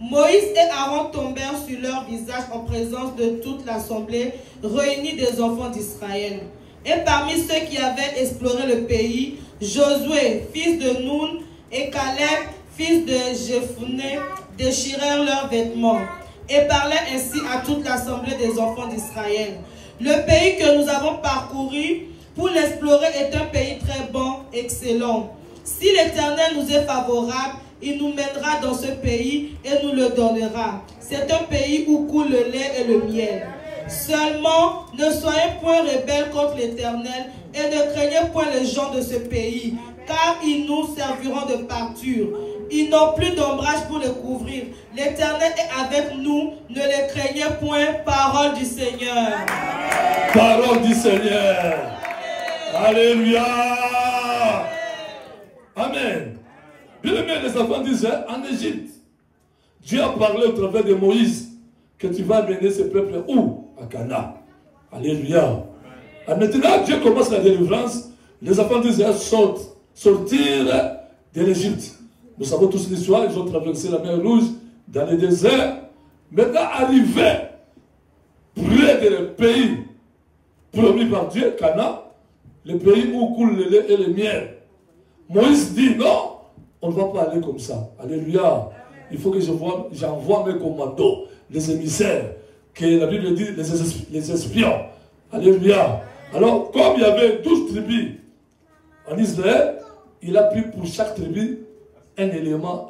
Moïse et Aaron tombèrent sur leur visage en présence de toute l'assemblée réunie des enfants d'Israël. Et parmi ceux qui avaient exploré le pays, Josué, fils de Nun, et Caleb, fils de Jephunneh, déchirèrent leurs vêtements et parlaient ainsi à toute l'assemblée des enfants d'Israël. Le pays que nous avons parcouru pour l'explorer est un pays très bon, excellent. Si l'Éternel nous est favorable, il nous mènera dans ce pays et nous le donnera. C'est un pays où coule le lait et le miel. Seulement, ne soyez point rebelles contre l'Éternel et ne craignez point les gens de ce pays, car ils nous serviront de pâture. Ils n'ont plus d'ombrage pour les couvrir. L'Éternel est avec nous, ne les craignez point. Parole du Seigneur. Parole du Seigneur. Alléluia. Amen. Bien aimé, les enfants disaient en Égypte, Dieu a parlé au travers de Moïse que tu vas mener ce peuple où? À Cana. Alléluia. Et maintenant, Dieu commence la délivrance. Les enfants disaient sortir de l'Égypte. Nous savons tous l'histoire, ils ont traversé la mer Rouge dans le désert. Maintenant, arrivé près du pays promis par Dieu, Cana, le pays où coule le lait et le miel. Moïse dit non, on ne va pas aller comme ça. Alléluia. Il faut que j'envoie mes commandos, les émissaires, que la Bible dit les espions. Alléluia. Alors, comme il y avait 12 tribus en Israël, il a pris pour chaque tribu un élément.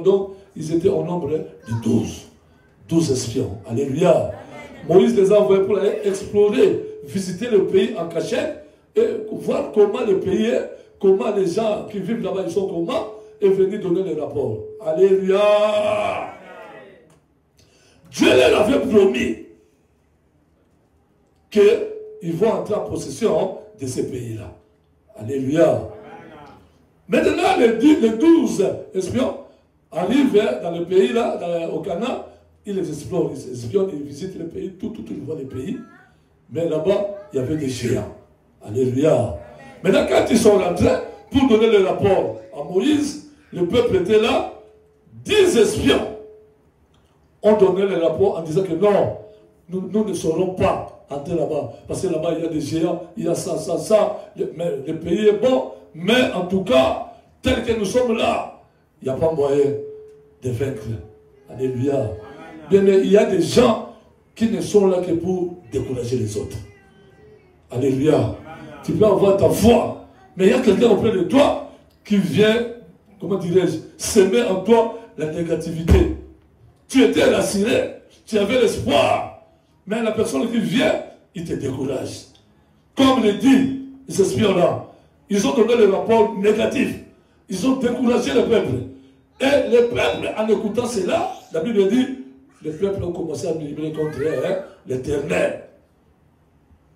Donc, ils étaient au nombre de 12. 12 espions. Alléluia. Moïse les a envoyés pour aller explorer, visiter le pays en cachette et voir comment le pays est, comment les gens qui vivent là-bas, ils sont comment, et venir donner les rapports. Alléluia. Dieu leur avait promis qu'ils vont entrer en possession de ces pays-là. Alléluia. Maintenant, les 12 espions arrivent dans le pays-là, au Cana, ils les explorent, ils visitent le pays, tout ils voient les pays. Mais là-bas, il y avait des géants. Alléluia. Maintenant, quand ils sont rentrés pour donner le rapport à Moïse, le peuple était là, 10 espions ont donné le rapport en disant que non, nous ne saurons pas entrer là-bas. Parce que là-bas, il y a des géants, il y a ça. Le pays est bon, mais en tout cas, tel que nous sommes là, il n'y a pas moyen de vaincre. Alléluia. Bien, il y a des gens qui ne sont là que pour décourager les autres. Alléluia. Tu peux avoir ta foi, mais il y a quelqu'un auprès de toi qui vient, comment dirais-je, semer en toi la négativité. Tu étais rassuré, tu avais l'espoir, mais la personne qui vient, il te décourage. Comme le dit les espions-là, ils ont donné le rapport négatif. Ils ont découragé le peuple. Et le peuple, en écoutant cela, la Bible dit, le peuple a commencé à murmurer contre l'Éternel.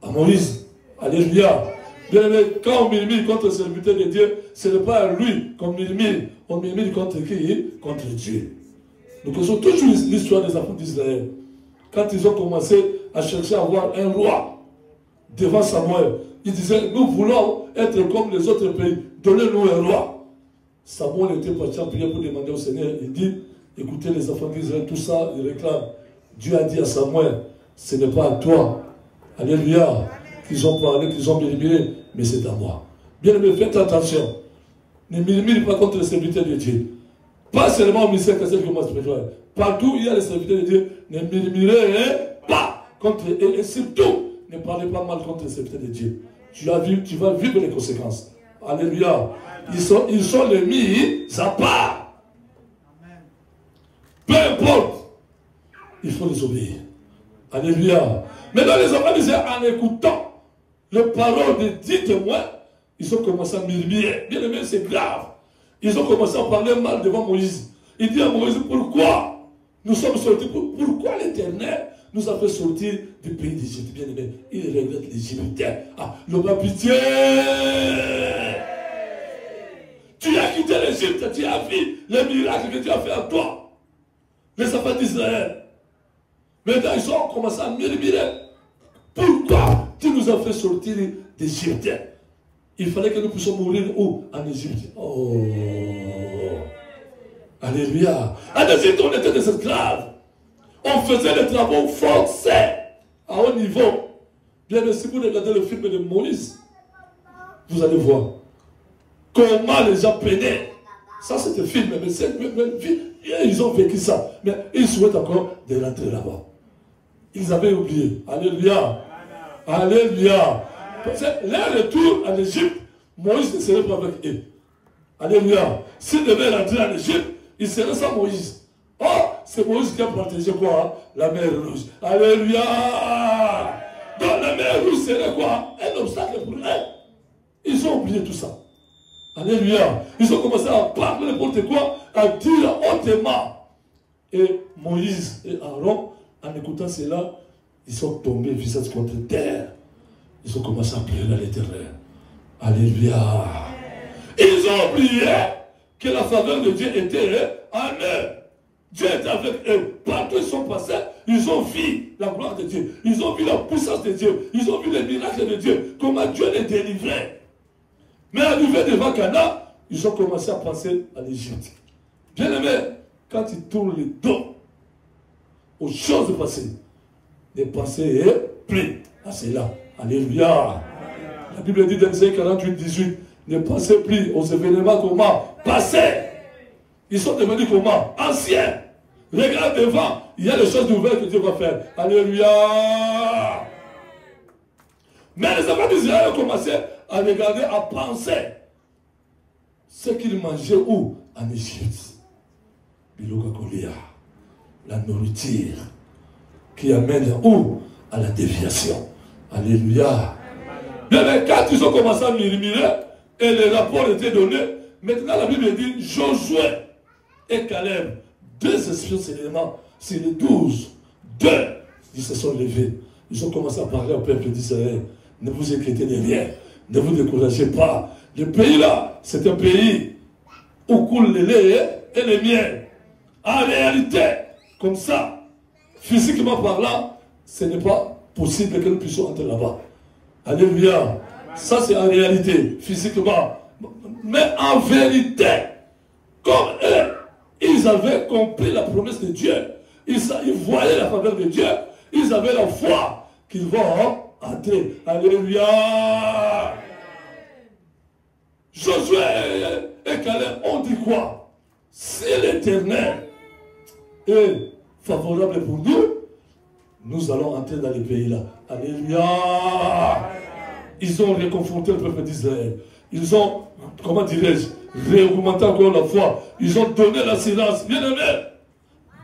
À Moïse. Alléluia. Bien aimé, quand on murmure contre le serviteur de Dieu, ce n'est pas à lui qu'on murmure. On murmure contre qui? Contre Dieu. Nous connaissons toujours l'histoire des enfants d'Israël. Quand ils ont commencé à chercher à avoir un roi devant Samuel, ils disaient, nous voulons être comme les autres pays. Donnez-nous un roi. Samuel était parti en prière pour demander au Seigneur. Il dit, écoutez les enfants d'Israël, tout ça, ils réclament. Dieu a dit à Samuel, ce n'est pas à toi. Alléluia. Qu'ils ont parlé, qu'ils ont murmuré, mais c'est à moi. Bien aimé, faites attention. Ne murmurez pas contre les serviteurs de Dieu. Pas seulement au ministère catholique comme spirituel. Partout où il y a les serviteurs de Dieu, ne murmurez pas contre eux. Et surtout, ne parlez pas mal contre les serviteurs de Dieu. Tu vas vivre les conséquences. Alléluia. Ils sont les mis à part. Peu importe, il faut les obéir. Alléluia. Maintenant, les enfants disaient, en écoutant les paroles de 10 témoins, ils ont commencé à murmurer. Bien aimé, c'est grave. Ils ont commencé à parler mal devant Moïse. Il dit à Moïse, pourquoi nous sommes sortis? Pourquoi l'Éternel nous a fait sortir du pays d'Égypte? Bien aimé, il regrette l'Égyptien. Ah, le bas pitié. Tu as quitté l'Égypte, tu as vu les miracles que Dieu a fait à toi. Les enfants d'Israël. Maintenant, ils ont commencé à murmurer. Pourquoi tu nous as fait sortir d'Égypte? Il fallait que nous puissions mourir où? En Égypte. Oh. Alléluia. En Égypte, on était des esclaves. On faisait les travaux forcés à haut niveau. Bien, mais si vous regardez le film de Moïse, vous allez voir comment les gens peinaient. Ça, c'était film, mais ils ont vécu ça. Mais ils souhaitent encore de rentrer là-bas. Ils avaient oublié. Alléluia. Alléluia. Leur retour en Égypte, Moïse ne serait pas avec eux. Alléluia. S'ils devaient rentrer en Égypte, ils seraient sans Moïse. Oh, c'est Moïse qui a protégé quoi? La mer Rouge. Alléluia. Donc la mer Rouge serait quoi? Un obstacle pour eux. Ils ont oublié tout ça. Alléluia. Ils ont commencé à parler n'importe quoi, à dire hautement. Et Moïse et Aaron, en écoutant cela, ils sont tombés visage contre terre. Ils ont commencé à pleurer à l'Éternel. Alléluia. Ils ont oublié que la faveur de Dieu était en eux. Dieu était avec eux. Partout ils sont passés, ils ont vu la gloire de Dieu. Ils ont vu la puissance de Dieu. Ils ont vu les miracles de Dieu. Comment Dieu les délivrait. Mais arrivés devant Canaan, ils ont commencé à penser à l'Égypte. Bien aimé, quand ils tournent le dos aux choses passées, ne pensez plus à cela. Alléluia. La Bible dit dans Isaïe 48, 18, ne pensez plus aux événements comment passés. Ils sont devenus comment? Anciens. Regarde devant, il y a des choses nouvelles que Dieu va faire. Alléluia. Mais les enfants d'Israël ont commencé à regarder, à penser ce qu'ils mangeaient où? En Égypte. Bilogakolia. La nourriture qui amène où? À la déviation. Alléluia. Mais quand ils ont commencé à murmurer et les rapports étaient donnés, maintenant la Bible dit Josué et Caleb, deux espions seulement sur les 12, ils se sont levés. Ils ont commencé à parler au peuple d'Israël. Ne vous inquiétez de rien. Ne vous découragez pas. Le pays là, c'est un pays où coule le lait et le miel. En réalité, comme ça, physiquement parlant, ce n'est pas possible que nous puissions entrer là-bas. Alléluia. Ça c'est en réalité, physiquement. Mais en vérité, comme eux, ils avaient compris la promesse de Dieu. Ils voyaient la faveur de Dieu. Ils avaient la foi qu'ils vont entrer. Alléluia. Josué et Caleb ont dit quoi? Si l'Éternel est favorable pour nous, nous allons entrer dans les pays là. Alléluia. Ils ont réconforté le peuple d'Israël. Ils ont, comment dirais-je, réaugmenté encore la foi. Ils ont donné l'assurance. Bien aimé,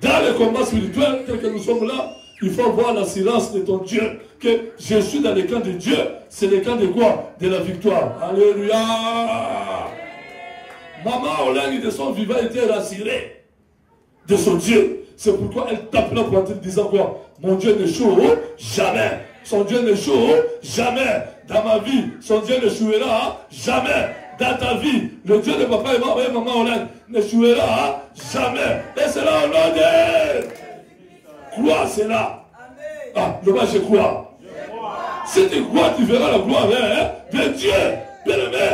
dans le combat spirituel, tel que nous sommes là, il faut avoir l'assurance de ton Dieu. Que je suis dans le camp de Dieu. C'est le camp de quoi? De la victoire. Alléluia. Maman Olani de son vivant était rassurée de son Dieu. C'est pourquoi elle tape la poitrine disant quoi? Mon Dieu n'échoue jamais. Son Dieu n'échoue jamais. Dans ma vie, son Dieu n'échouera jamais. Dans ta vie, le Dieu de papa et maman Olani n'échouera jamais. Et c'est là au nom de... Crois cela. Ah, le je crois. Si tu crois, tu verras la gloire de Dieu. Bien aimé,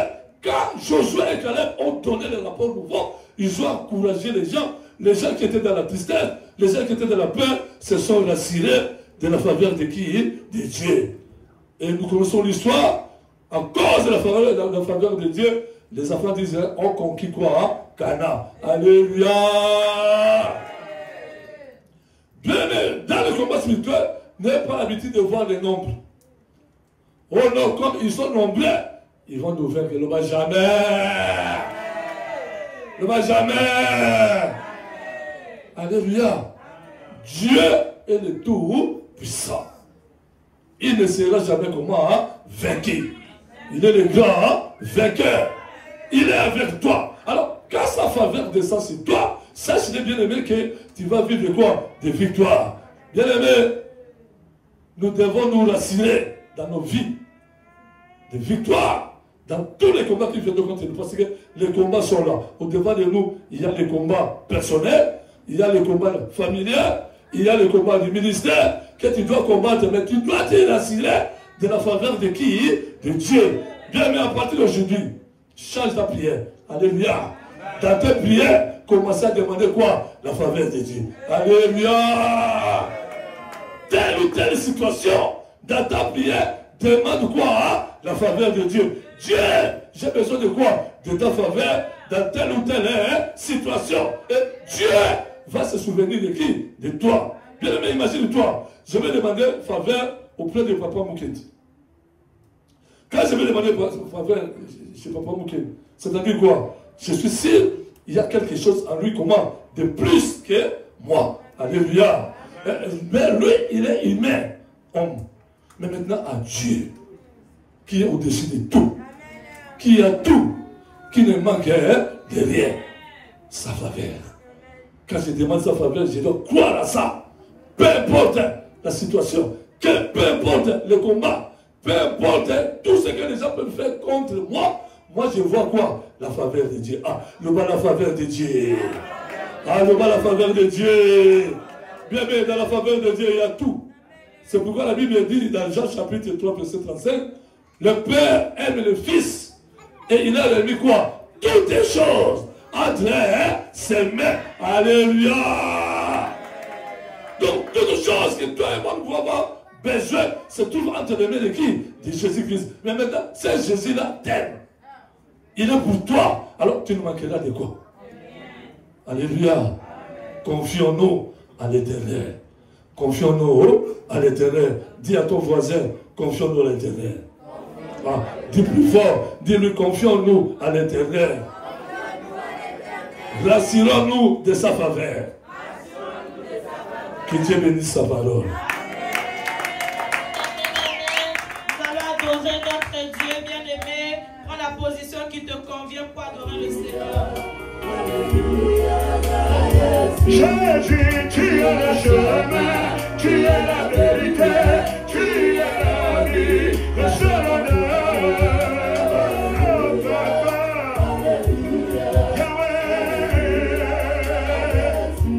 quand Josué et Caleb ont donné le rapport nouveau, ils ont encouragé les gens qui étaient dans la tristesse, les gens qui étaient dans la peur, se sont rassurés de la faveur de qui? De Dieu. Et nous connaissons l'histoire, à cause de la faveur de Dieu, les enfants d'Israël ont conquis quoi? Canaan. Alléluia. Bien, dans le combat spirituel, n'ayez pas l'habitude de voir les nombres. Oh non, comme ils sont nombreux, ils vont nous vaincre. Ne va jamais. Ne va jamais. Alléluia. Dieu est le tout puissant. Il ne sera jamais comment vaincu. Il est le grand vainqueur. Il est avec toi. Alors, quand sa faveur descend sur toi, sache bien aimé que tu vas vivre quoi? Des victoires. Bien aimé, nous devons nous rassurer dans nos vies. Des victoires. Dans tous les combats qui viennent de contre nous. Parce que les combats sont là. Au devant de nous, il y a les combats personnels, il y a les combats familiaux, il y a le combat du ministère que tu dois combattre, mais tu dois te rassurer de la faveur de qui? De Dieu. Bien, mais à partir d'aujourd'hui, change ta prière. Alléluia. Dans tes prières, commencez à demander quoi? La faveur de Dieu. Alléluia. Telle ou telle situation, dans ta prière, demande quoi? Hein? La faveur de Dieu. Dieu, j'ai besoin de quoi? De ta faveur dans telle ou telle situation. Et Dieu va se souvenir de qui? De toi. Bien aimé, imagine-toi, je vais demander faveur auprès de Papa Moukedi. Quand je vais demander faveur chez Papa Moukedi, c'est-à-dire quoi? Je suis sûr, il y a quelque chose en lui, comment? De plus que moi. Alléluia. Mais lui, il est humain, homme. Mais maintenant, à Dieu, qui est au-dessus de tout, qui a tout, qui ne manque de rien, sa faveur. Quand je demande sa faveur, je dois croire à ça. Peu importe la situation, peu importe le combat, peu importe tout ce que les gens peuvent faire contre moi, moi je vois quoi? La faveur de Dieu. Ah, le bas la faveur de Dieu. Ah, le bas la faveur de Dieu. Bien, bien, dans la faveur de Dieu, il y a tout. C'est pourquoi la Bible dit dans Jean chapitre 3, verset 35, le Père aime le Fils et il a remis quoi? Toutes les choses entre ses mains. Alléluia. Donc, toutes les choses que toi et moi ne pouvons pas besoin, se trouvent entre les mains de qui? De Jésus-Christ. Mais maintenant, c'est Jésus-là t'aime. Il est pour toi. Alors, tu ne manqueras de quoi? Alléluia. Confions-nous à l'Éternel. Confions-nous à l'Éternel. Dis à ton voisin, confions-nous à l'Éternel. Ah, dis plus fort, dis-lui, confions-nous à l'Éternel. Rassurons-nous de sa faveur. Que Dieu bénisse sa parole. Nous allons adorer notre Dieu bien-aimé. Prends la position qui te convient pour adorer le Seigneur. Jésus, tu es le chemin, tu es la vérité, tu es la vie, le seul honneur. Yahweh,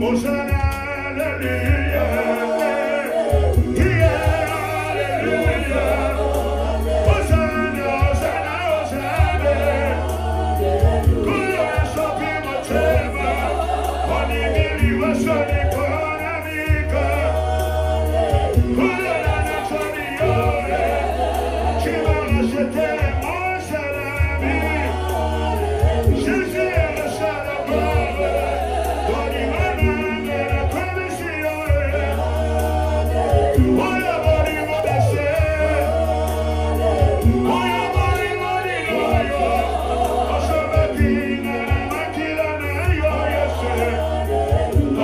Hosanna, alléluia. Alléluia. Hosanna, Hosanna, Hosanna. Kuya sopimo chema, onimili wasoni konamika. Kuya na nachoni yore, chimana shete mosalami. Jésus est le Salvador, donne-moi la commission. Oya bori modese, oya bori modinoyo, osabatina makilana yo yese.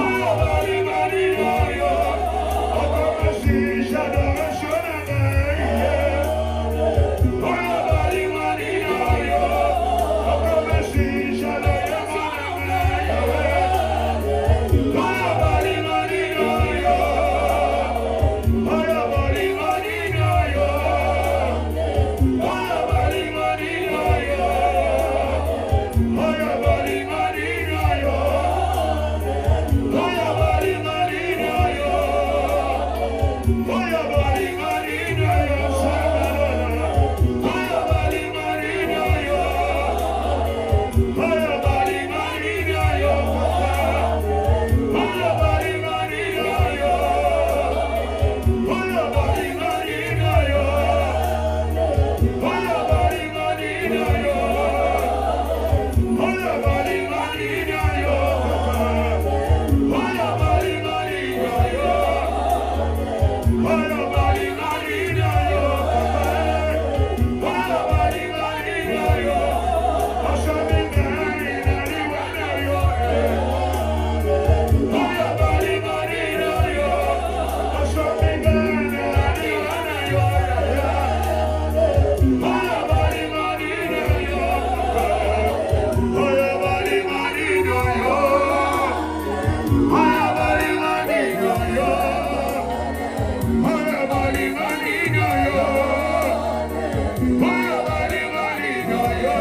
Oya bori modinoyo, okomasi j'adoration nanaye. Oya bori modinoyo, okomasi j'adoration nanaye. Oya bori modinoyo, oya bori modinoyo, oya bori modinoyo, oya bori modinoyo, oya bori modinoyo, oya bori modinoyo, sabana, oya bori modinoyo, oya bori modinoyo, oya bori modinoyo, oya bori modinoyo, oya bori modinoyo, oya bori modinoyo, oya bori modinoyo, oya bori modinoyo, oya bori modinoyo, osamingani naliwanayo, oya bori modinoyo, osamingani naliwanayo, oya bori modinoyo, oya bori modinoyo, oya bori modinoyo, oya bori modinoyo, oya bori modinoyo,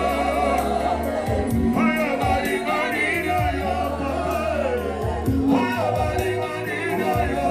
oya bori modinoyo, oya bori modinoyo,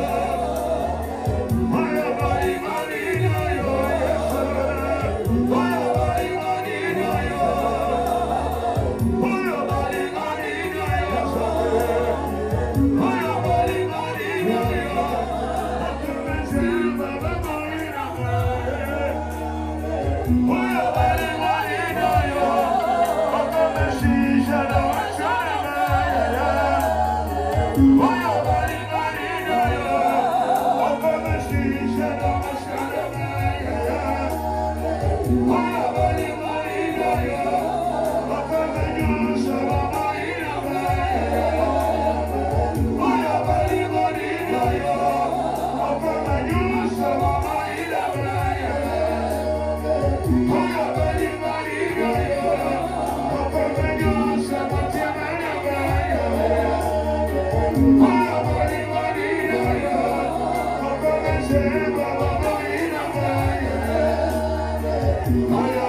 Oh,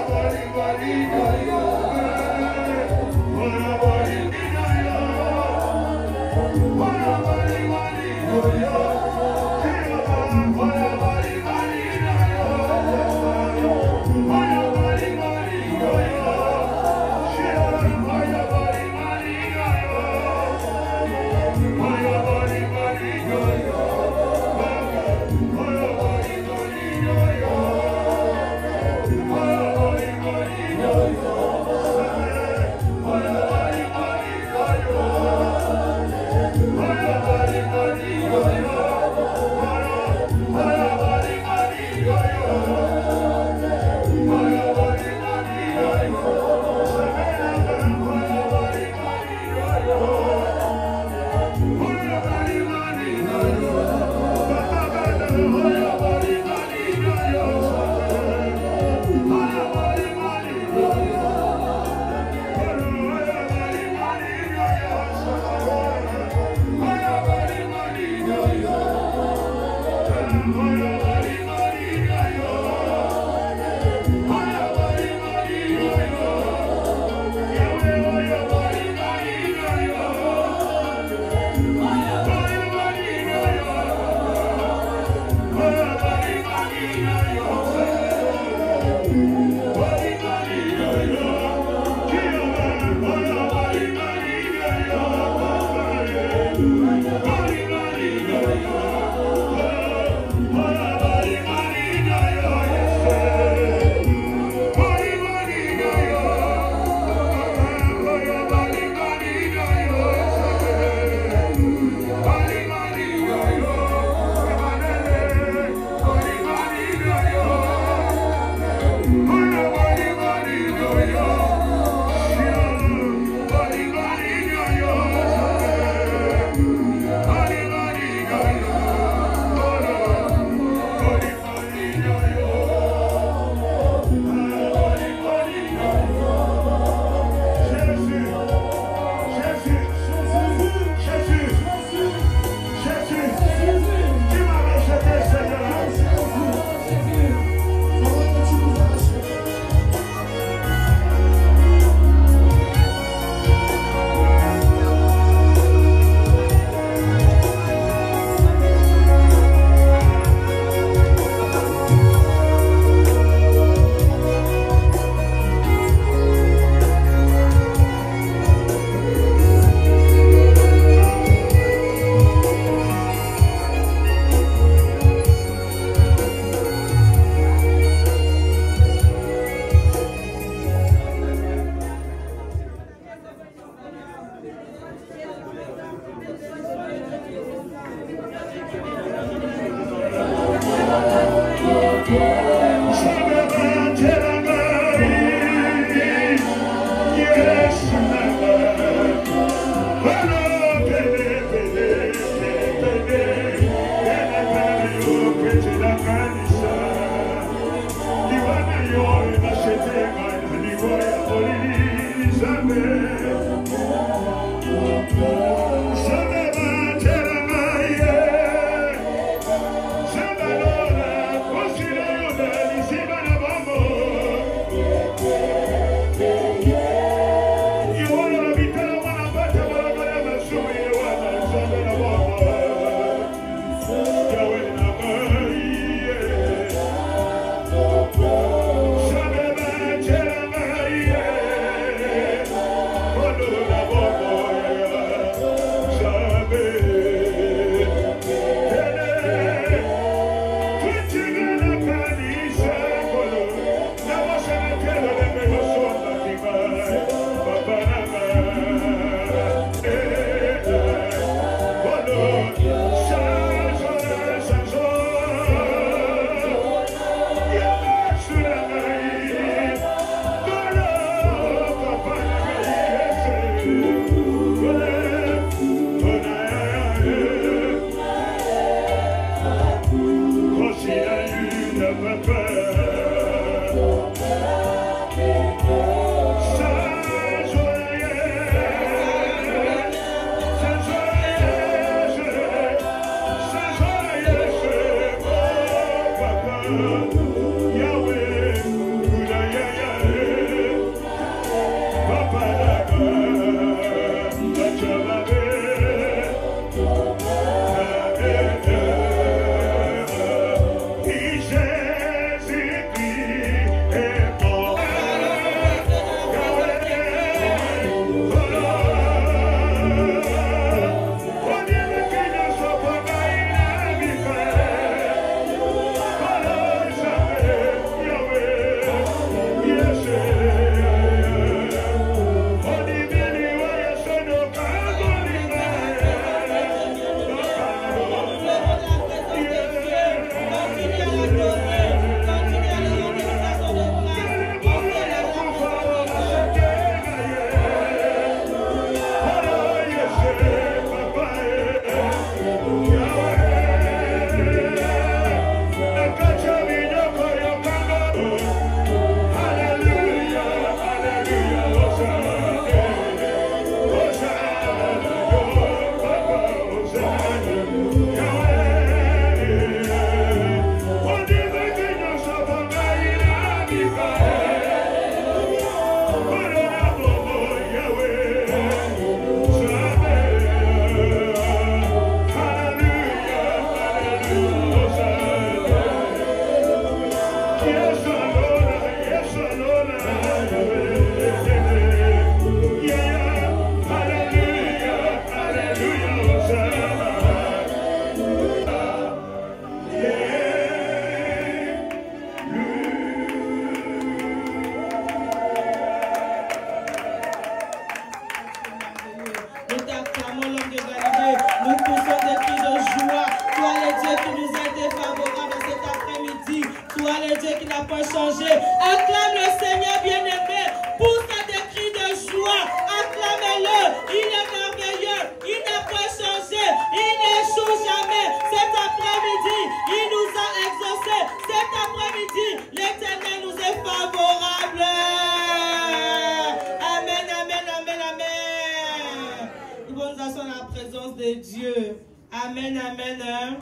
de Dieu. Amen, amen.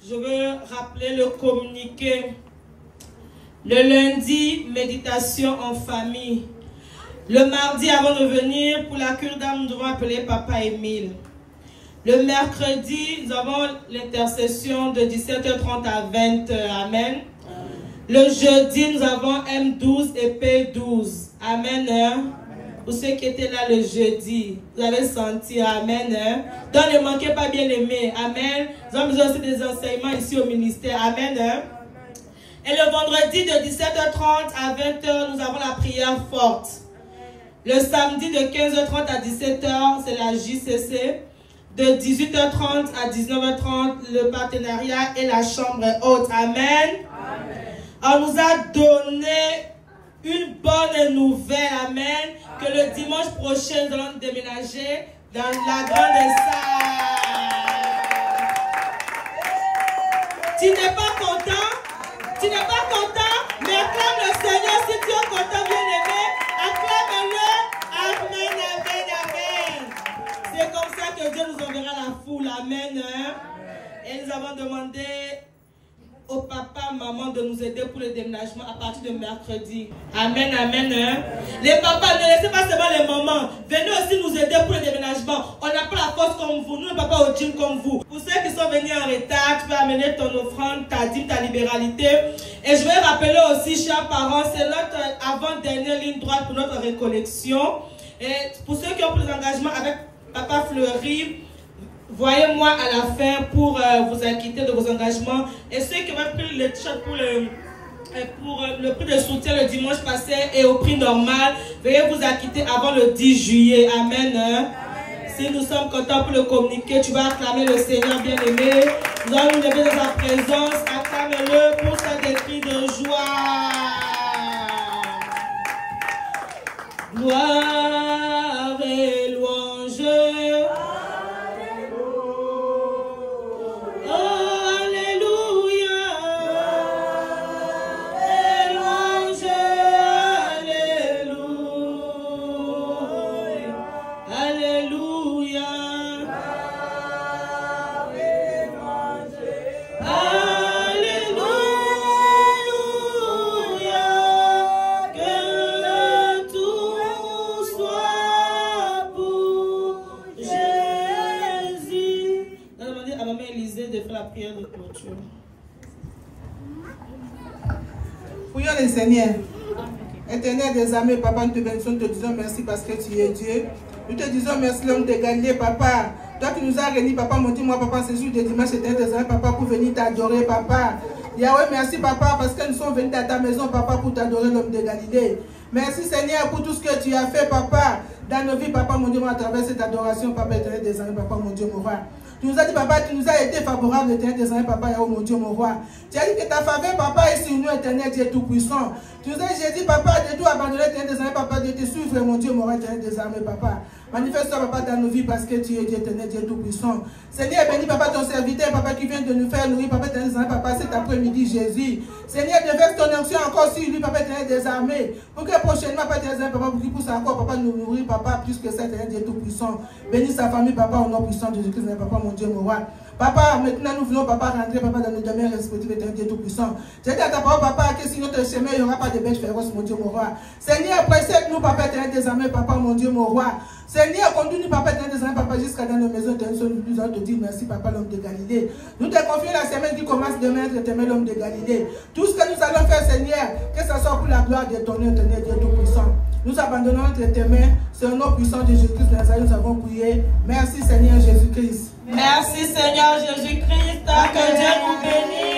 Je veux rappeler le communiqué. Le lundi, méditation en famille. Le mardi, avant de venir, pour la cure d'âme, nous devons appeler Papa Émile. Le mercredi, nous avons l'intercession de 17h30 à 20h. Amen. Le jeudi, nous avons M12 et P12. Amen. Pour ceux qui étaient là le jeudi, vous avez senti. Amen. Donc ne manquez pas, bien aimé. Amen. Nous avons besoin aussi des enseignements ici au ministère. Amen. Et le vendredi de 17h30 à 20h, nous avons la prière forte. Le samedi de 15h30 à 17h, c'est la JCC. De 18h30 à 19h30, le partenariat et la chambre haute. Amen. On nous a donné une bonne nouvelle. Amen. Que le dimanche prochain, nous allons déménager dans la grande salle. Tu n'es pas content? Tu n'es pas content? Mais acclame le Seigneur si tu es content, bien-aimé. Acclame-le. Amen, amen, amen. C'est comme ça que Dieu nous enverra la foule. Amen. Et nous avons demandé au papa, maman de nous aider pour le déménagement à partir de mercredi. Amen, amen. Les papas, ne laissez pas seulement les mamans. Venez aussi nous aider pour le déménagement. On n'a pas la force comme vous. Nous, ne pas au gym comme vous. Pour ceux qui sont venus en retard, tu peux amener ton offrande, ta dîme, ta libéralité. Et je vais rappeler aussi, chers parents, c'est notre avant-dernière ligne droite pour notre récollection. Et pour ceux qui ont pris l'engagement avec Papa Fleury, voyez-moi à la fin pour vous acquitter de vos engagements. Et ceux qui ont pris le t-shirt pour le prix de soutien le dimanche passé et au prix normal, veuillez vous acquitter avant le 10 juillet. Amen. Si nous sommes contents pour le communiquer, tu vas acclamer le Seigneur bien-aimé. Nous allons nous lever dans sa présence. Acclame-le pour cet esprit de joie. Gloire et louange. Prions le Seigneur. Éternel des armées, Papa, nous te bénissons, nous te disons merci parce que tu es Dieu. Nous te disons merci, l'homme de Galilée, Papa. Toi qui nous as réunis, Papa, mon dis-moi, Papa, ce jour de dimanche, éternel des armées, Papa, pour venir t'adorer, Papa. Yahweh, merci, Papa, parce que nous sommes venus à ta maison, Papa, pour t'adorer, l'homme de Galilée. Merci, Seigneur, pour tout ce que tu as fait, Papa, dans nos vies, Papa, mon Dieu, à travers cette adoration, Papa, éternel des armées, Papa, mon Dieu, mon roi. Tu nous as dit, Papa, tu nous as été favorable, éternel des années, Papa, Yahweh, mon Dieu, mon roi. Tu as dit que ta faveur, Papa, est sur nous, éternel Dieu tout-puissant. Tu nous as dit, Jésus, Papa, de tout abandonner, éternel des années, Papa, de te suivre, mon Dieu, mon roi, éternel des armées, Papa. Manifeste-toi, Papa, dans nos vies, parce que tu es Dieu, éternel Dieu tout-puissant. Seigneur, bénis, Papa, ton serviteur, Papa, qui vient de nous faire nourrir, Papa, éternel des années, Papa, cet après-midi, Jésus. Seigneur, déverse ton onction encore sur lui, Papa, éternel des armées. Pour que prochainement, Papa, éternel des armées, Papa, pour qu'il puisse encore, Papa, nous nourrir, Papa, plus que ça, éternel Dieu tout-puissant. Bénis sa famille, Papa, au nom puissant de Jésus-Christ, Papa, mon Dieu, mon roi. Papa, maintenant nous voulons, Papa, rentrer, Papa, dans nos demeures respectives, éternel Dieu tout-puissant. J'ai dit à ta parole, Papa, que sur notre chemin, il n'y aura pas de bêtes féroces, mon Dieu, mon roi. Seigneur, précède-nous, Papa, éternel des armées, Papa, mon Dieu, mon roi. Seigneur, conduis-nous, Papa, éternel des armées, Papa, jusqu'à dans nos maisons, éternel, nous allons te dire merci, Papa, l'homme de Galilée. Nous te confions la semaine qui commence demain, éternel, l'homme de Galilée. Tout ce que nous allons faire, Seigneur, que ce soit pour la gloire de ton nom, éternel Dieu tout-puissant. Nous abandonnons notre mains, c'est au nom puissant de Jésus-Christ, nous avons prié. Merci, Seigneur Jésus-Christ. Merci, Seigneur Jésus-Christ. Que Dieu nous bénisse.